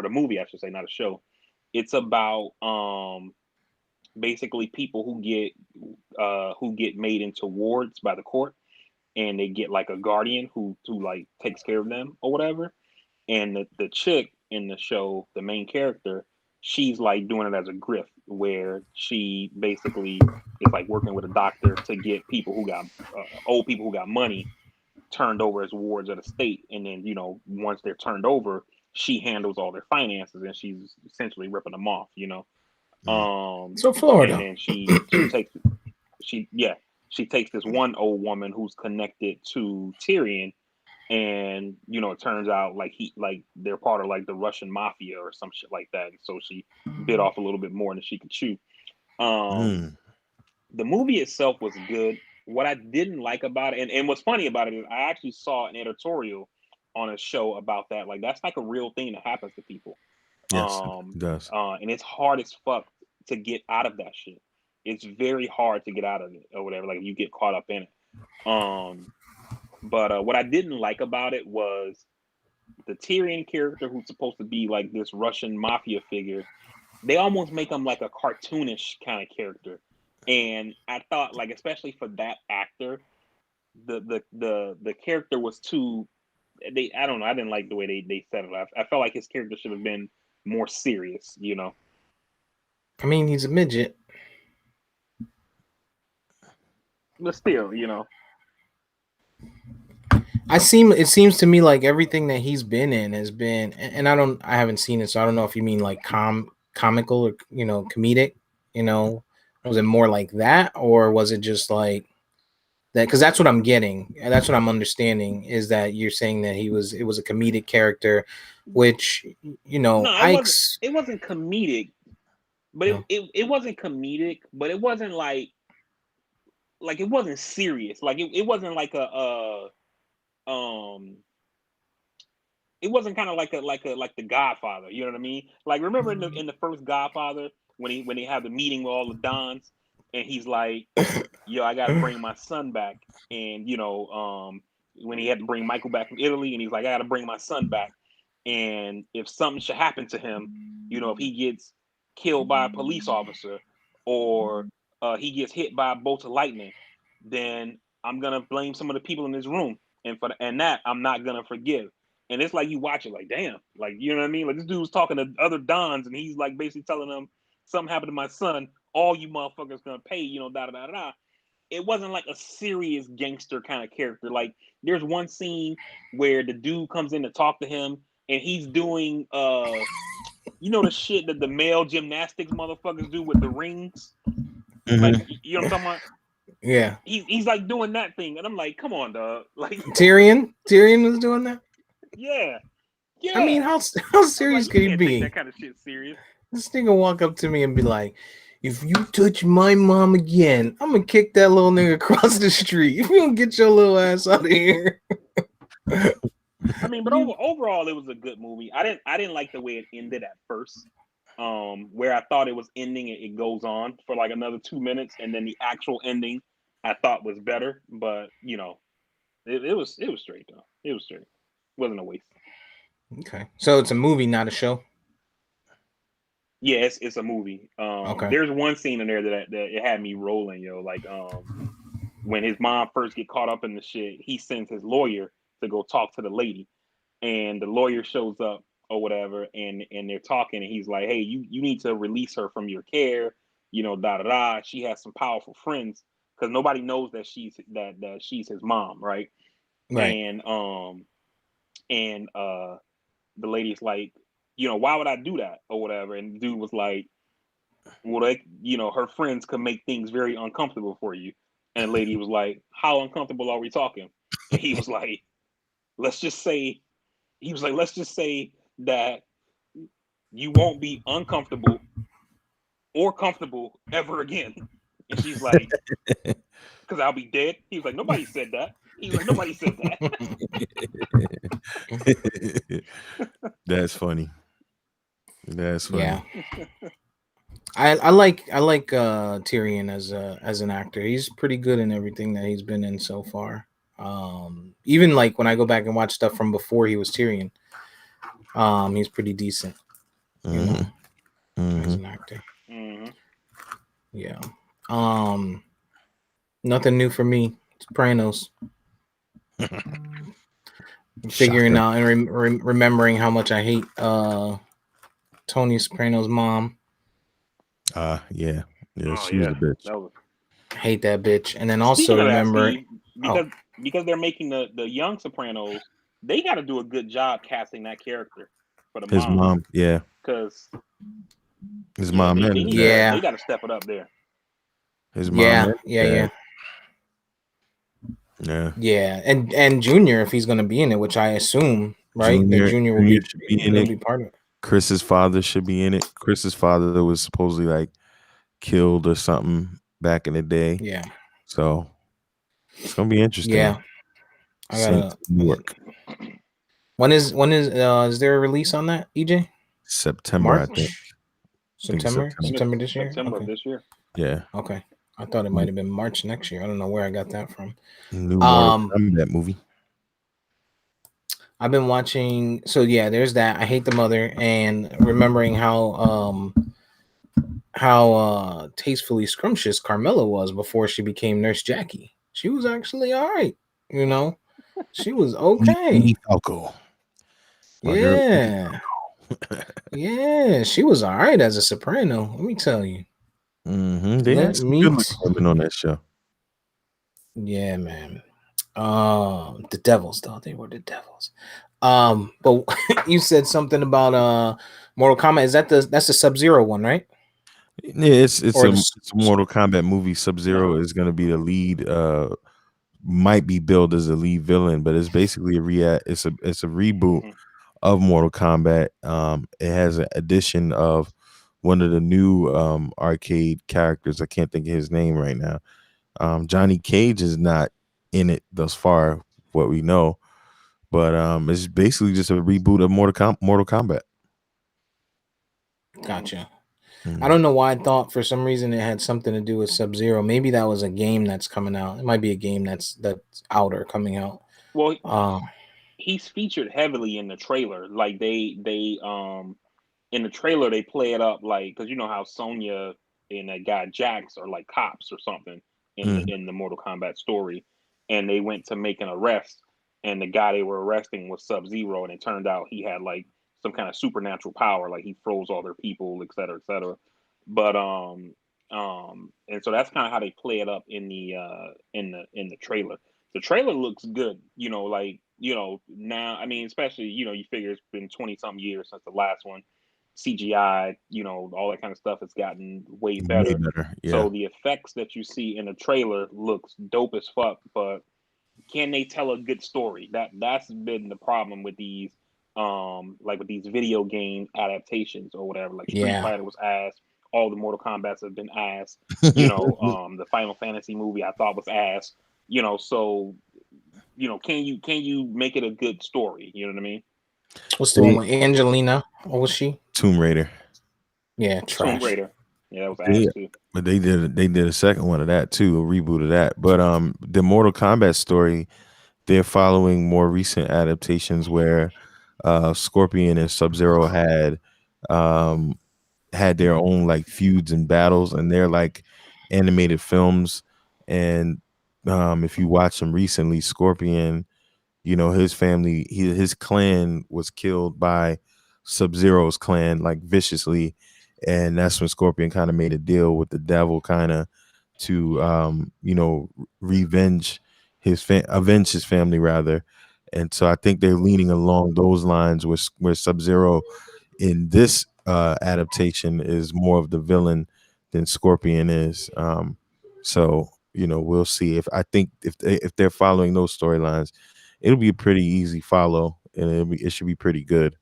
the movie I should say, not a show. It's about basically people who get made into wards by the court, and they get like a guardian who like takes care of them or whatever. And the chick in the show, the main character, she's like doing it as a grift where she basically is like working with a doctor to get people who got old people who got money turned over as wards of the state, and then once they're turned over, she handles all their finances, and she's essentially ripping them off. So Florida. And then she takes this one old woman who's connected to Tyrion, and it turns out like they're part of like the Russian mafia or some shit like that. And so she bit off a little bit more than she could chew. The movie itself was good. What I didn't like about it, and what's funny about it is I actually saw an editorial on a show about that. Like that's like a real thing that happens to people. Yes, it does. And it's hard as fuck to get out of that shit. It's very hard to get out of it or whatever. Like you get caught up in it. But what I didn't like about it was the Tyrion character, who's supposed to be like this Russian mafia figure. They almost make him like a cartoonish kind of character, and I thought, like, especially for that actor, the character was too. I don't know. I didn't like the way they set it up. I felt like his character should have been more serious. You know. I mean, he's a midget. But still, you know. It seems to me like everything that he's been in has been, and I haven't seen it, so I don't know if you mean like comical or comedic. Was it more like that, or was it just like that? Because that's what I'm getting, and that's what I'm understanding is that you're saying that it was a comedic character, which No, it wasn't comedic, but No. it wasn't comedic, but it wasn't like it wasn't serious. Like it wasn't like it wasn't kind of like the Godfather, you know what I mean? Like remember in the first Godfather when they have the meeting with all the Dons and he's like, yo, I gotta bring my son back. And when he had to bring Michael back from Italy and he's like, I gotta bring my son back. And if something should happen to him, if he gets killed by a police officer or he gets hit by a bolt of lightning, then I'm gonna blame some of the people in this room. And that I'm not gonna forgive. And it's like you watch it like, damn, like, you know what I mean? Like this dude's talking to other Dons and he's like basically telling them something happened to my son, all you motherfuckers gonna pay, da da da da. It wasn't like a serious gangster kind of character. Like there's one scene where the dude comes in to talk to him and he's doing the shit that the male gymnastics motherfuckers do with the rings. Mhm. Like you know what I'm talking about? Yeah. He's like doing that thing, and I'm like, come on, dog. Like Tyrion was doing that. Yeah. I mean, how serious like, could he can't be? take that kind of shit serious. This nigga walk up to me and be like, if you touch my mom again, I'm gonna kick that little nigga across the street. If you don't get your little ass out of here. I mean, but overall, it was a good movie. I didn't like the way it ended at first. Where I thought it was ending, it goes on for like another 2 minutes, and then the actual ending I thought was better. But it was straight though. It was straight. It wasn't a waste. Okay, so it's a movie, not a show. Yeah, it's a movie. Okay. There's one scene in there that it had me rolling, yo. Like when his mom first get caught up in the shit, he sends his lawyer to go talk to the lady, and the lawyer shows up or whatever, and they're talking, and he's like, hey, you need to release her from your care, da da da. She has some powerful friends because nobody knows that she's his mom, right? Right. And the lady's like, why would I do that or whatever? And the dude was like, well, her friends could make things very uncomfortable for you. And the lady was like, how uncomfortable are we talking? And he was like, let's just say that you won't be uncomfortable or comfortable ever again. And she's like, because I'll be dead. He was like, nobody said that. He was like, nobody said that. That's funny. That's funny. Yeah. I like Tyrion as an actor. He's pretty good in everything that he's been in so far. Even like when I go back and watch stuff from before he was Tyrion, he's pretty decent. As an actor. Mm-hmm. Yeah. Nothing new for me. Sopranos. Figuring out and remembering how much I hate Tony Soprano's mom. Yeah, she was a bitch. I hate that bitch. And then also remember because they're making the young Sopranos, they got to do a good job casting that character for the his mom. Yeah, because his mom. They got to step it up there. His mom. Yeah. And Junior, if he's gonna be in it, which I assume, right? Junior will be part of it. Chris's father should be in it. Chris's father was supposedly like killed or something back in the day. Yeah. So it's gonna be interesting. Yeah. I gotta work. When is there a release on that, EJ? September, I think. March? September? I think September it's this year? September of Okay. this year. Yeah. Okay. I thought it might have been March next year. I don't know where I got that from. New Mortal Um, Kombat movie. I've been watching. So yeah, there's that. I Hate the Mother, and remembering how tastefully scrumptious Carmella was before she became Nurse Jackie. She was actually all right. You know, she was okay. Falco. My girl. Yeah, yeah, she was all right as a soprano. Let me tell you. They Let had some me. good looking women on that show. Yeah, man. The Devils, though, they were the Devils. But you said something about Mortal Kombat. Is that's the Sub-Zero one, right? Yeah, it's Or a Mortal Kombat movie. Sub-Zero is going to be the lead. Might be billed as a lead villain, but it's basically it's a reboot of Mortal Kombat. It has an addition of one of the new arcade characters. I can't think of his name right now. Johnny Cage is not in it thus far, what we know, but it's basically just a reboot of Mortal Kombat. Gotcha. I Mm. don't know why I thought for some reason it had something to do with Sub-Zero. Maybe that was a game that's coming out. It might be a game that's out or coming out. Well, Um, he's featured heavily in the trailer. Like they in the trailer they play it up like because you know how Sonya and that guy Jax are like cops or something Mm. in the Mortal Kombat story, and they went to make an arrest, and the guy they were arresting was Sub-Zero, and it turned out he had like some kind of supernatural power, like he froze all their people, et cetera, et cetera. But and so that's kind of how they play it up in the trailer. The trailer looks good, you know, like now. I mean, especially you figure it's been 20 some years since the last one. CGI, all that kind of stuff has gotten way Way better. better. Yeah. So the effects that you see in the trailer looks dope as fuck, but can they tell a good story? That's been the problem with these like with these video game adaptations or whatever. Like Street yeah. Fighter was ass, all the Mortal Kombat's have been ass. The Final Fantasy movie I thought was ass. So can you make it a good story? You know what I mean? What's the one with Angelina? What was she? Tomb Raider. Yeah, Tomb trash. Raider. Yeah, that was They, ass too. but they did a second one of that too, a reboot of that. But the Mortal Kombat story, they're following more recent adaptations where Scorpion and Sub-Zero had their own like feuds and battles, and they're like animated films. And if you watch them recently, Scorpion, his family, his clan was killed by Sub-Zero's clan like viciously, and that's when Scorpion kind of made a deal with the devil kind of to revenge avenge his family rather. And so I think they're leaning along those lines where Sub-Zero in this adaptation is more of the villain than Scorpion is. So we'll see. If they're following those storylines, it'll be a pretty easy follow, and it should be pretty good.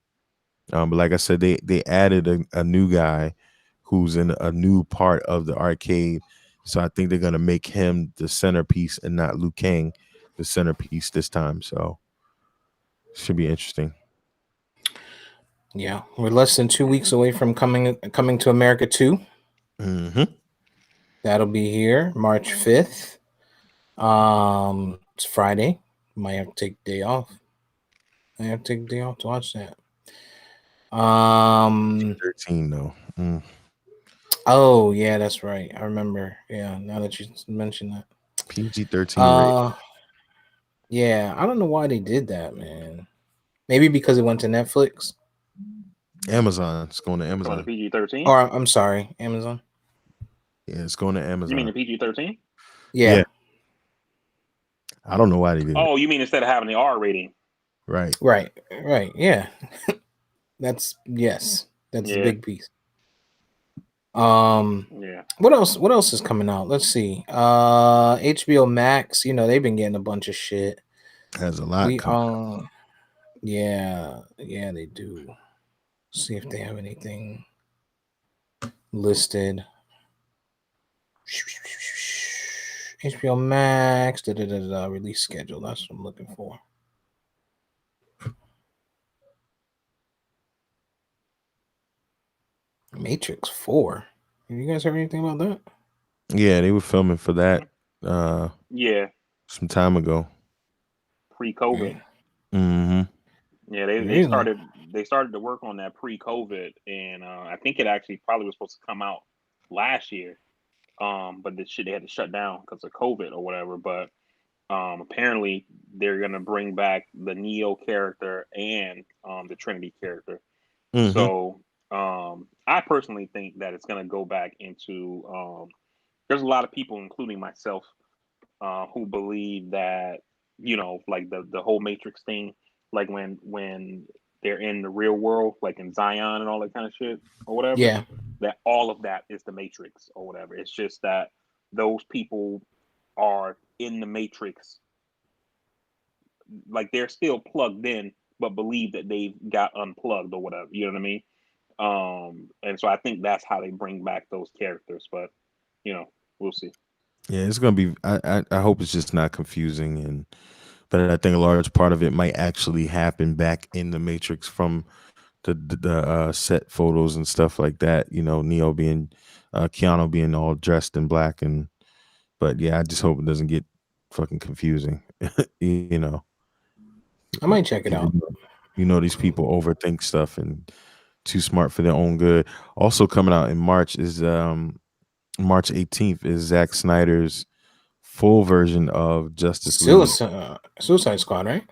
But like I said, they added a new guy who's in a new part of the arcade, so I think they're gonna make him the centerpiece and not Liu Kang the centerpiece this time. So should be interesting. Yeah, we're less than 2 weeks away from coming to America 2. Mm-hmm. That'll be here March 5th. It's Friday. Might have to take the day off. I have to take the day off to watch that. 13 though. Oh yeah, that's right. I remember. Yeah, now that you mentioned that. PG-13 rating. Yeah, I don't know why they did that, man. Maybe because it went to Netflix. Amazon. It's going to Going to Amazon. PG-13. Or I'm sorry, Amazon. Yeah, it's going to You mean Amazon. the PG-13? Yeah. I don't know why they did it. Oh, you mean instead of having the R rating? Right. Right. Yeah. That's a Yeah. big piece. Yeah. What else is coming out? Let's see. HBO Max, they've been getting a bunch of shit. Has a lot coming. Yeah, they do. See if they have anything listed. HBO Max, release schedule. That's what I'm looking for. Matrix 4. Have you guys heard anything about that? Yeah, they were filming for that Yeah, some time ago. pre-COVID. Mm-hmm. Yeah, they Really? started to work on that pre-COVID, and I think it actually probably was supposed to come out last year. But the shit they had to shut down because of COVID or whatever. But apparently they're gonna bring back the Neo character and the Trinity character. Mm-hmm. So I personally think that it's gonna go back into. There's a lot of people, including myself, who believe that like the whole Matrix thing, like when they're in the real world, like in Zion and all that kind of shit or whatever, Yeah. that all of that is the Matrix or whatever. It's just that those people are in the Matrix, like they're still plugged in, but believe that they've got unplugged or whatever. You know what I mean? And so I think that's how they bring back those characters. But we'll see. Yeah, it's gonna be. I hope it's just not confusing, but I think a large part of it might actually happen back in the Matrix from the set photos and stuff like that. Neo being, Keanu being all dressed in black, but yeah, I just hope it doesn't get fucking confusing. you know, I might check it out. these people overthink stuff and too smart for their own good. Also coming out in March is March 18th is Zack Snyder's full version of Justice League. Suicide Squad, right?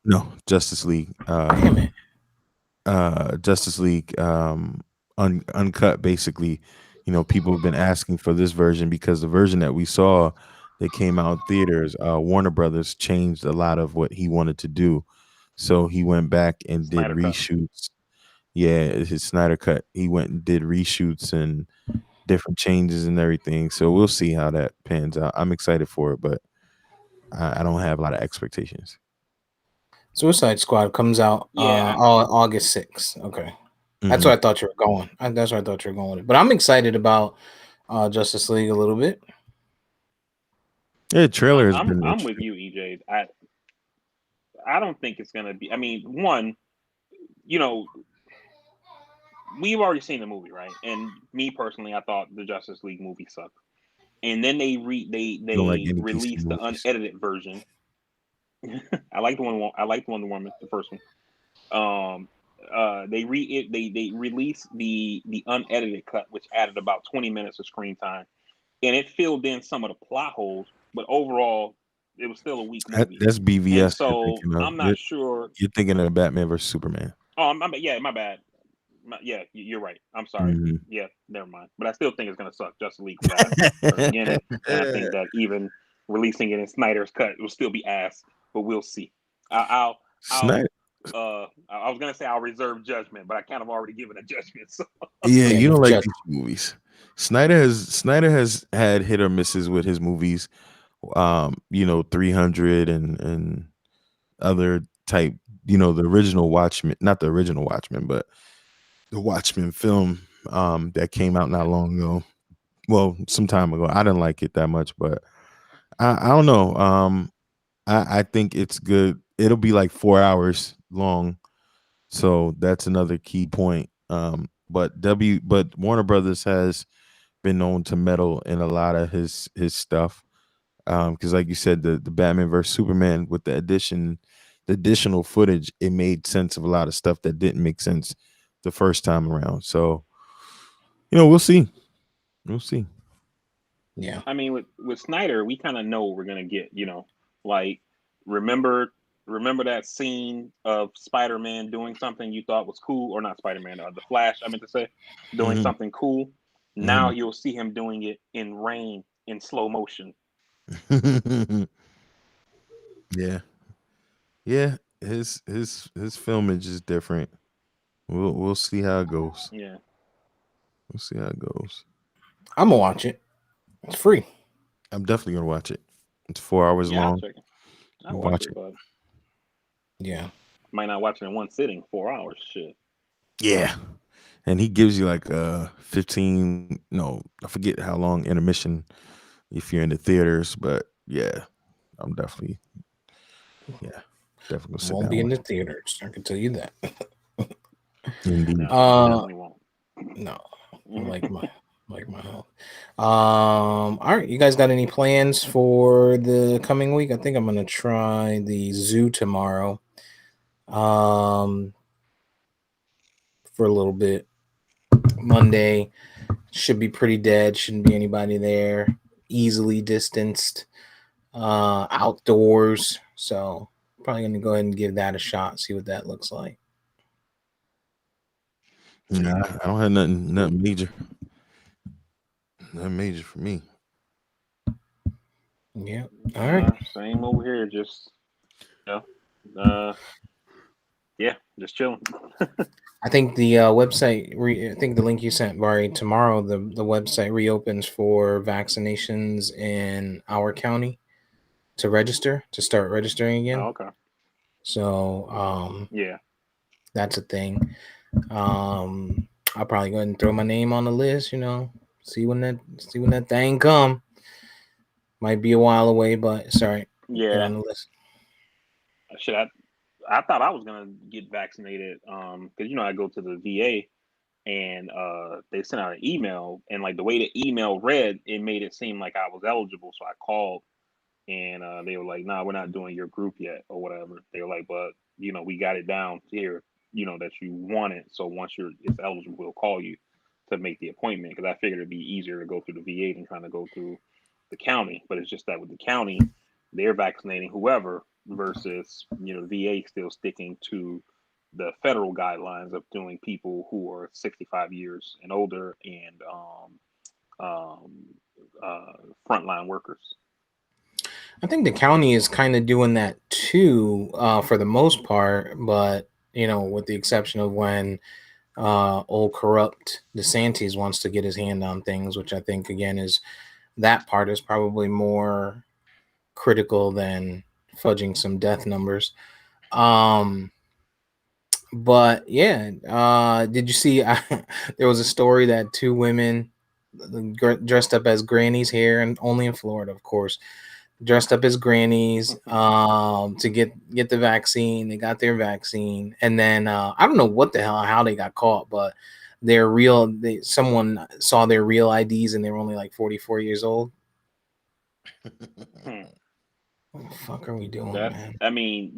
No, Justice League. Damn it. Justice League uncut. Basically, people have been asking for this version because the version that we saw that came out in theaters, Warner Brothers changed a lot of what he wanted to do, so he went back and did Snyder Cut. reshoots. Yeah, his Snyder cut. He went and did reshoots and different changes and everything. So we'll see how that pans out. I'm excited for it, but I don't have a lot of expectations. Suicide Squad comes out Yeah. August 6th. Okay. That's Mhm. where I thought you were going. That's where I thought you were going with it. But I'm excited about Justice League a little bit. Yeah, trailer has I'm been I'm with interesting. you, EJ. I don't think it's gonna be. I mean, one, we've already seen the movie, right? And me personally, I thought the Justice League movie sucked. And then they Don't like they any DC released the movies. unedited version. I like the one. I like the Wonder Woman, the first one. They released the unedited cut, which added about 20 minutes of screen time, and it filled in some of the plot holes. But overall, it was still a weak movie. That's And BVS you're so thinking of. I'm not sure. You're thinking of Batman versus Superman. Oh, yeah, my bad. Yeah, you're right. I'm sorry. Mhm. Yeah, never mind. But I still think it's gonna suck. Justice League for that. Again, and I think that even releasing it in Snyder's cut, it will still be ass. But we'll see. I'll Snyder. I was gonna say I'll reserve judgment, but I kind of already given a judgment. So Yeah, Yeah, you don't like just these movies. Snyder has had hit or misses with his movies. 300 and other type. The original Watchmen, not the original Watchmen, but the Watchmen film that came out not long ago. Well, some time ago. I didn't like it that much, but I don't know. I think it's good. It'll be like 4 hours long, so that's another key point. But Warner Brothers has been known to meddle in a lot of his stuff. Because like you said, the Batman versus Superman with the additional footage, it made sense of a lot of stuff that didn't make sense the first time around. So, we'll see. We'll see. yeah. I mean, with Snyder, we kind of know what we're gonna get. Like remember remember that scene of Spider-Man doing something you thought was cool, or not Spider-Man, the Flash. I meant to say doing Mhm. something cool. Now Mhm. you'll see him doing it in rain in slow motion. Yeah. Yeah. His filmage is different. We'll see how it goes. Yeah, We'll see how it goes. I'm gonna watch it. It's free. I'm definitely gonna watch it. It's 4 hours yeah, I'll long. check it. I'll watch Watch it, it. but Yeah. might not watch it in one sitting. 4 hours, shit. Yeah. And he gives you like 15, no, I forget how long intermission if you're in the theaters, but yeah, I'm definitely gonna sit Won't down be in with the theaters. I can tell you that. it. Indeed. No, you Uh definitely won't. no. like my health. All right, you guys got any plans for the coming week? I think I'm gonna try the zoo tomorrow. For a little bit. Monday should be pretty dead. Shouldn't be anybody there. Easily distanced. Outdoors. So probably gonna go ahead and give that a shot. See what that looks like. Nah, I don't have nothing major. Nothing major for me. Yeah. All right. Same over here. Just yeah, just chilling. I think the website. I think the link you sent, Barry, tomorrow. The website reopens for vaccinations in our county to register, to start registering again. Oh, okay. So Yeah. that's a thing. I'll probably go ahead and throw my name on the list. See when that thing come. Might be a while away, but it's all right. Get Yeah. on the list. I thought I was gonna get vaccinated. Because I go to the VA, and they sent out an email, and like the way the email read, it made it seem like I was eligible. So I called, and they were like, "Nah, we're not doing your group yet, or whatever." They were like, "But we got it down here, that you want it. So once it's eligible, we'll call you to make the appointment." Because I figured it'd be easier to go through the VA than trying to go through the county. But it's just that with the county, they're vaccinating whoever versus the VA still sticking to the federal guidelines of doing people who are 65 years and older and frontline workers. I think the county is kind of doing that too, for the most part, but with the exception of when old corrupt DeSantis wants to get his hand on things, which I think again is that part is probably more critical than fudging some death numbers. But yeah, did you see? There was a story that two women dressed up as grannies here, and only in Florida, of course, dressed up as grannies to get the vaccine. They got their vaccine, and then I don't know what the hell how they got caught, but someone saw their real IDs and they were only like 44 years old. What the fuck are we doing, man? I mean,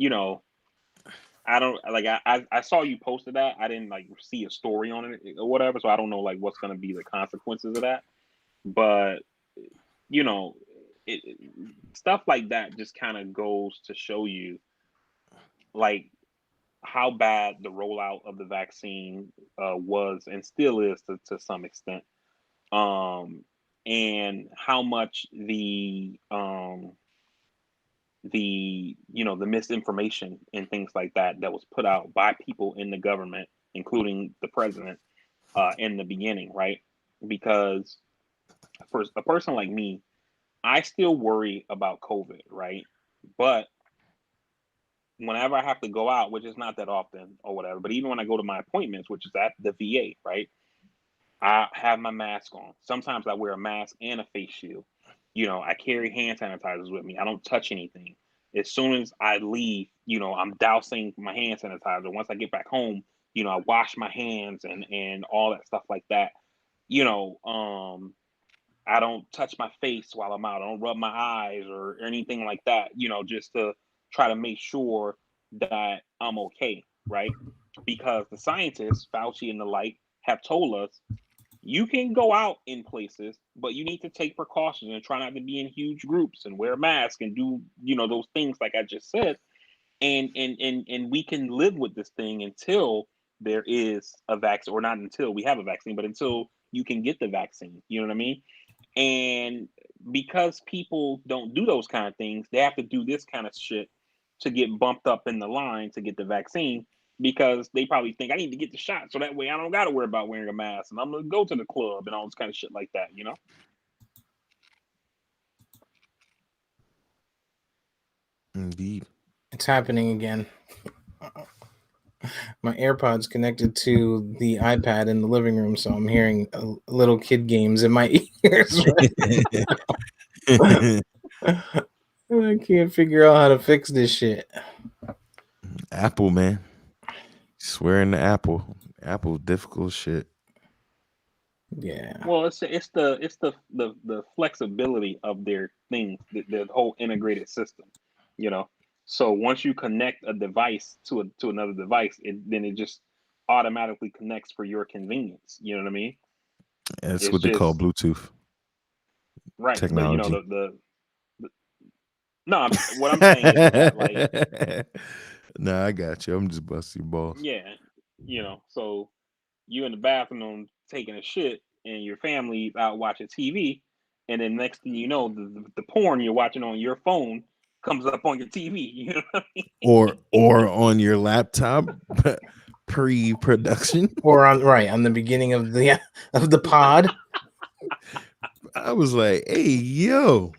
I don't like. I saw you posted that. I didn't like see a story on it or whatever, so I don't know like what's going to be the consequences of that. But stuff like that just kind of goes to show you like how bad the rollout of the vaccine was and still is to some extent, and how much the misinformation and things like that was put out by people in the government, including the president, in the beginning, right? Because for a person like me, I still worry about COVID, right? But whenever I have to go out, which is not that often or whatever, but even when I go to my appointments, which is at the VA, right? I have my mask on. Sometimes I wear a mask and a face shield. I carry hand sanitizers with me. I don't touch anything. As soon as I leave, I'm dousing my hand sanitizer. Once I get back home, I wash my hands and all that stuff like that. I don't touch my face while I'm out. I don't rub my eyes or anything like that, just to try to make sure that I'm okay, right? Because the scientists, Fauci and the like, have told us you can go out in places, but you need to take precautions and try not to be in huge groups and wear a mask and do, those things like I just said. And we can live with this thing until there is a vaccine, or not until we have a vaccine, but until you can get the vaccine. You know what I mean? And because people don't do those kind of things, they have to do this kind of shit to get bumped up in the line to get the vaccine because they probably think I need to get the shot so that way I don't got to worry about wearing a mask and I'm going to go to the club and all this kind of shit like that, Indeed. It's happening again. My AirPods connected to the iPad in the living room, so I'm hearing little kid games in my ears. I can't figure out how to fix this shit. Apple, man. Swearing to Apple. Apple difficult shit. Yeah. Well, it's the flexibility of their things, the whole integrated system, you know. So once you connect a device to another device, then it just automatically connects for your convenience. You know what I mean? That's It's what they call just Bluetooth right, but you know technology. the no, what I'm saying is that like Nah, I got you. I'm just busting your balls. yeah, you know, so you in the bathroom taking a shit and your family out watching TV, and then next thing you know, the porn you're watching on your phone comes up on your TV. You know what I mean? Or on your laptop pre-production. Or on the beginning of the pod. I was like, hey, yo.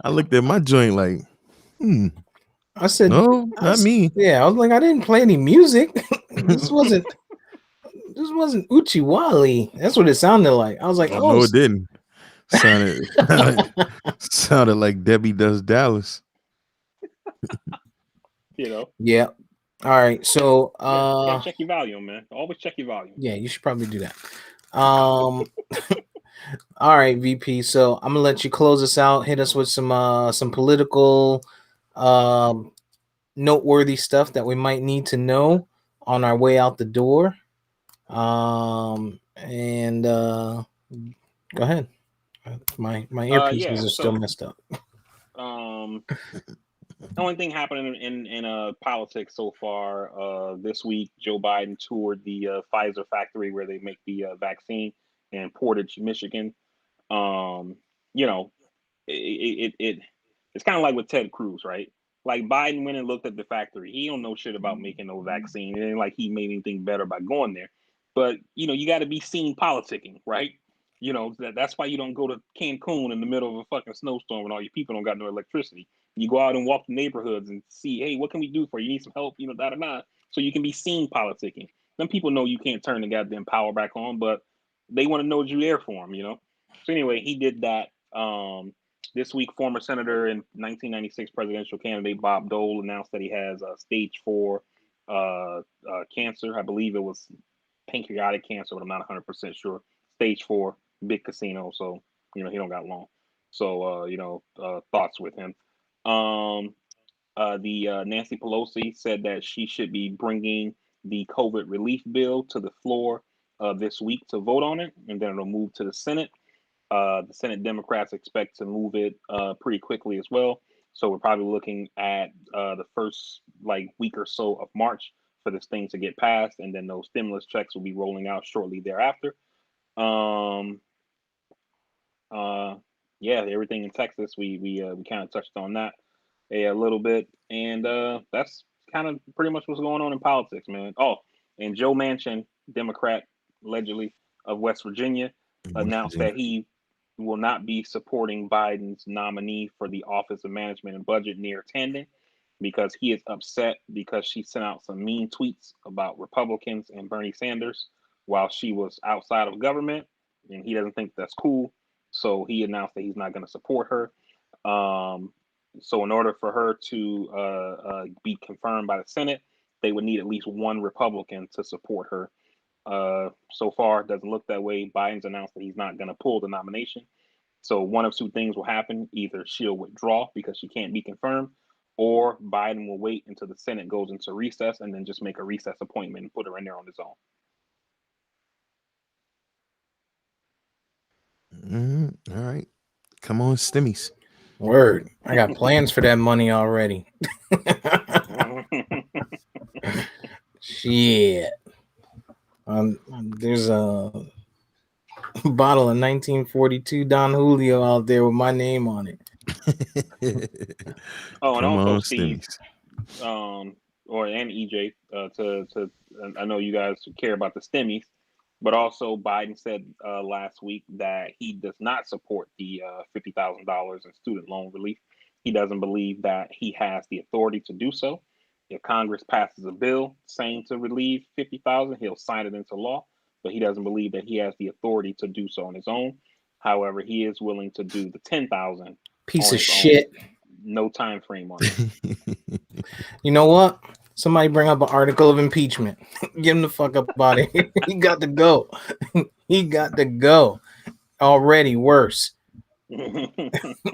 I looked at my joint like, I said, no, not me. Yeah, I was like, I didn't play any music. This wasn't Uchiwali. That's what it sounded like. I was like, Oh, oh, no, it didn't. Sounded like Debbie Does Dallas. You know? Yeah. All right. So You gotta check your volume, man. Always check your volume. yeah, you should probably do that. All right, VP. So I'm gonna let you close us out. Hit us with some political noteworthy stuff that we might need to know on our way out the door. And go ahead. My earpieces Yeah. are still So messed up. the only thing happening in politics so far this week, Joe Biden toured the Pfizer factory where they make the vaccine in Portage, Michigan. You know, it's kind of like with Ted Cruz, right? Like Biden went and looked at the factory. He don't know shit about making no vaccine. It ain't like he made anything better by going there. But you know, you got to be seen politicking, right? You know, that's why you don't go to Cancun in the middle of a fucking snowstorm and all your people don't got no electricity. You go out and walk the neighborhoods and see, hey, what can we do for you? You need some help, you know, da da da. So you can be seen politicking. Then people know you can't turn the goddamn power back on, but they want to know you're there for them, you know. So anyway, he did that. This week, former senator and 1996 presidential candidate Bob Dole announced that he has stage 4 cancer. I believe it was pancreatic cancer, but I'm not 100% sure. Stage 4, big casino. So, you know, he don't got long. So, thoughts with him. The Nancy Pelosi said that she should be bringing the COVID relief bill to the floor this week to vote on it, and then it'll move to the Senate. The Senate Democrats expect to move it pretty quickly as well. So we're probably looking at the first like week or so of March for this thing to get passed, and then those stimulus checks will be rolling out shortly thereafter. Um, yeah, everything in Texas, we kind of touched on that a little bit, and that's kind of pretty much what's going on in politics, man. Oh, and Joe Manchin, Democrat, allegedly of West Virginia, announced that he will not be supporting Biden's nominee for the Office of Management and Budget, Neera Tanden, because he is upset because she sent out some mean tweets about Republicans and Bernie Sanders while she was outside of government, and he doesn't think that's cool. So he announced that he's not going to support her. So in order for her to be confirmed by the Senate, they would need at least one Republican to support her. So far, it doesn't look that way. Biden's announced that he's not going to pull the nomination. So one of two things will happen. Either she'll withdraw because she can't be confirmed, or Biden will wait until the Senate goes into recess and then just make a recess appointment and put her in there on his own. All right. Come on, Stimmies. Word. I got plans for that money already. Shit. There's a bottle of 1942 Don Julio out there with my name on it. Oh, and Come also on, Steve, Stimmies. and EJ, I know you guys care about the STEMIs, but also Biden said last week that he does not support the $50,000 in student loan relief. He doesn't believe that he has the authority to do so. If Congress passes a bill saying to relieve 50,000, he'll sign it into law, but he doesn't believe that he has the authority to do so on his own. However, he is willing to do the 10,000 Piece on of his shit. own. No time frame on it. You know what? Somebody bring up an article of impeachment. Get him the fuck up out of here. He got to go. He got to go. Already worse.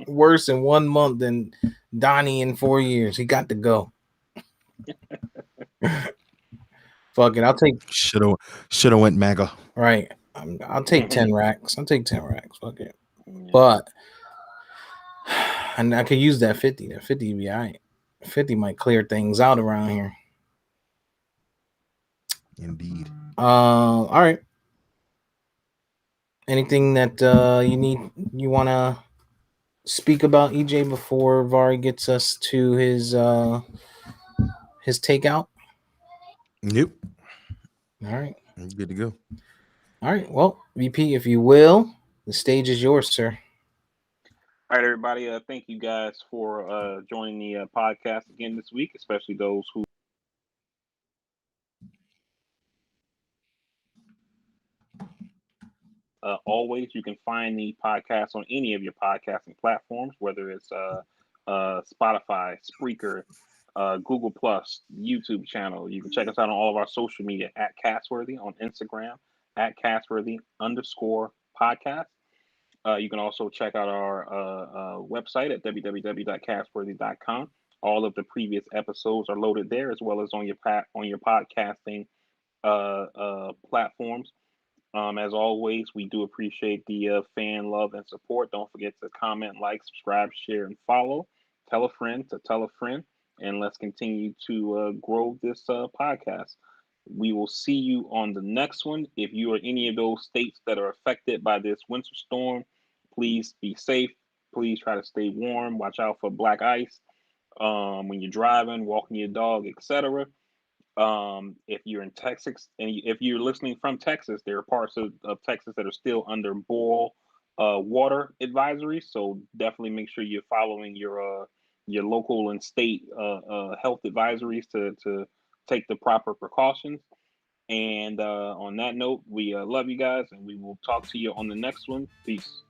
Worse in 1 month than Donnie in 4 years. He got to go. Fuck it. I'll take. Should have went MAGA. Right. I'll take 10 racks. I'll take 10 racks. Fuck it. Yeah. But and I could use that 50. That 50 be all right. 50 might clear things out around here. Indeed. All right. Anything that you want to speak about, EJ, before Vari gets us to his takeout? Nope. All right. I'm good to go. All right. Well, VP, if you will, the stage is yours, sir. All right, everybody. Thank you guys for joining the podcast again this week, especially those who. Always, you can find the podcast on any of your podcasting platforms, whether it's Spotify, Spreaker, Google Plus, YouTube channel. You can check us out on all of our social media at Castworthy on Instagram, at Castworthy_podcast. You can also check out our website at www.castworthy.com. All of the previous episodes are loaded there, as well as on your podcasting platforms. As always, we do appreciate the fan love and support. Don't forget to comment, like, subscribe, share, and follow. Tell a friend to tell a friend, and let's continue to grow this podcast. We will see you on the next one. If you are any of those states that are affected by this winter storm, please be safe. Please try to stay warm. Watch out for black ice when you're driving, walking your dog, etc. If you're in Texas and if you're listening from Texas, there are parts of Texas that are still under boil water advisory. So definitely make sure you're following your local and state health advisories to take the proper precautions. And on that note, we love you guys, and we will talk to you on the next one. Peace.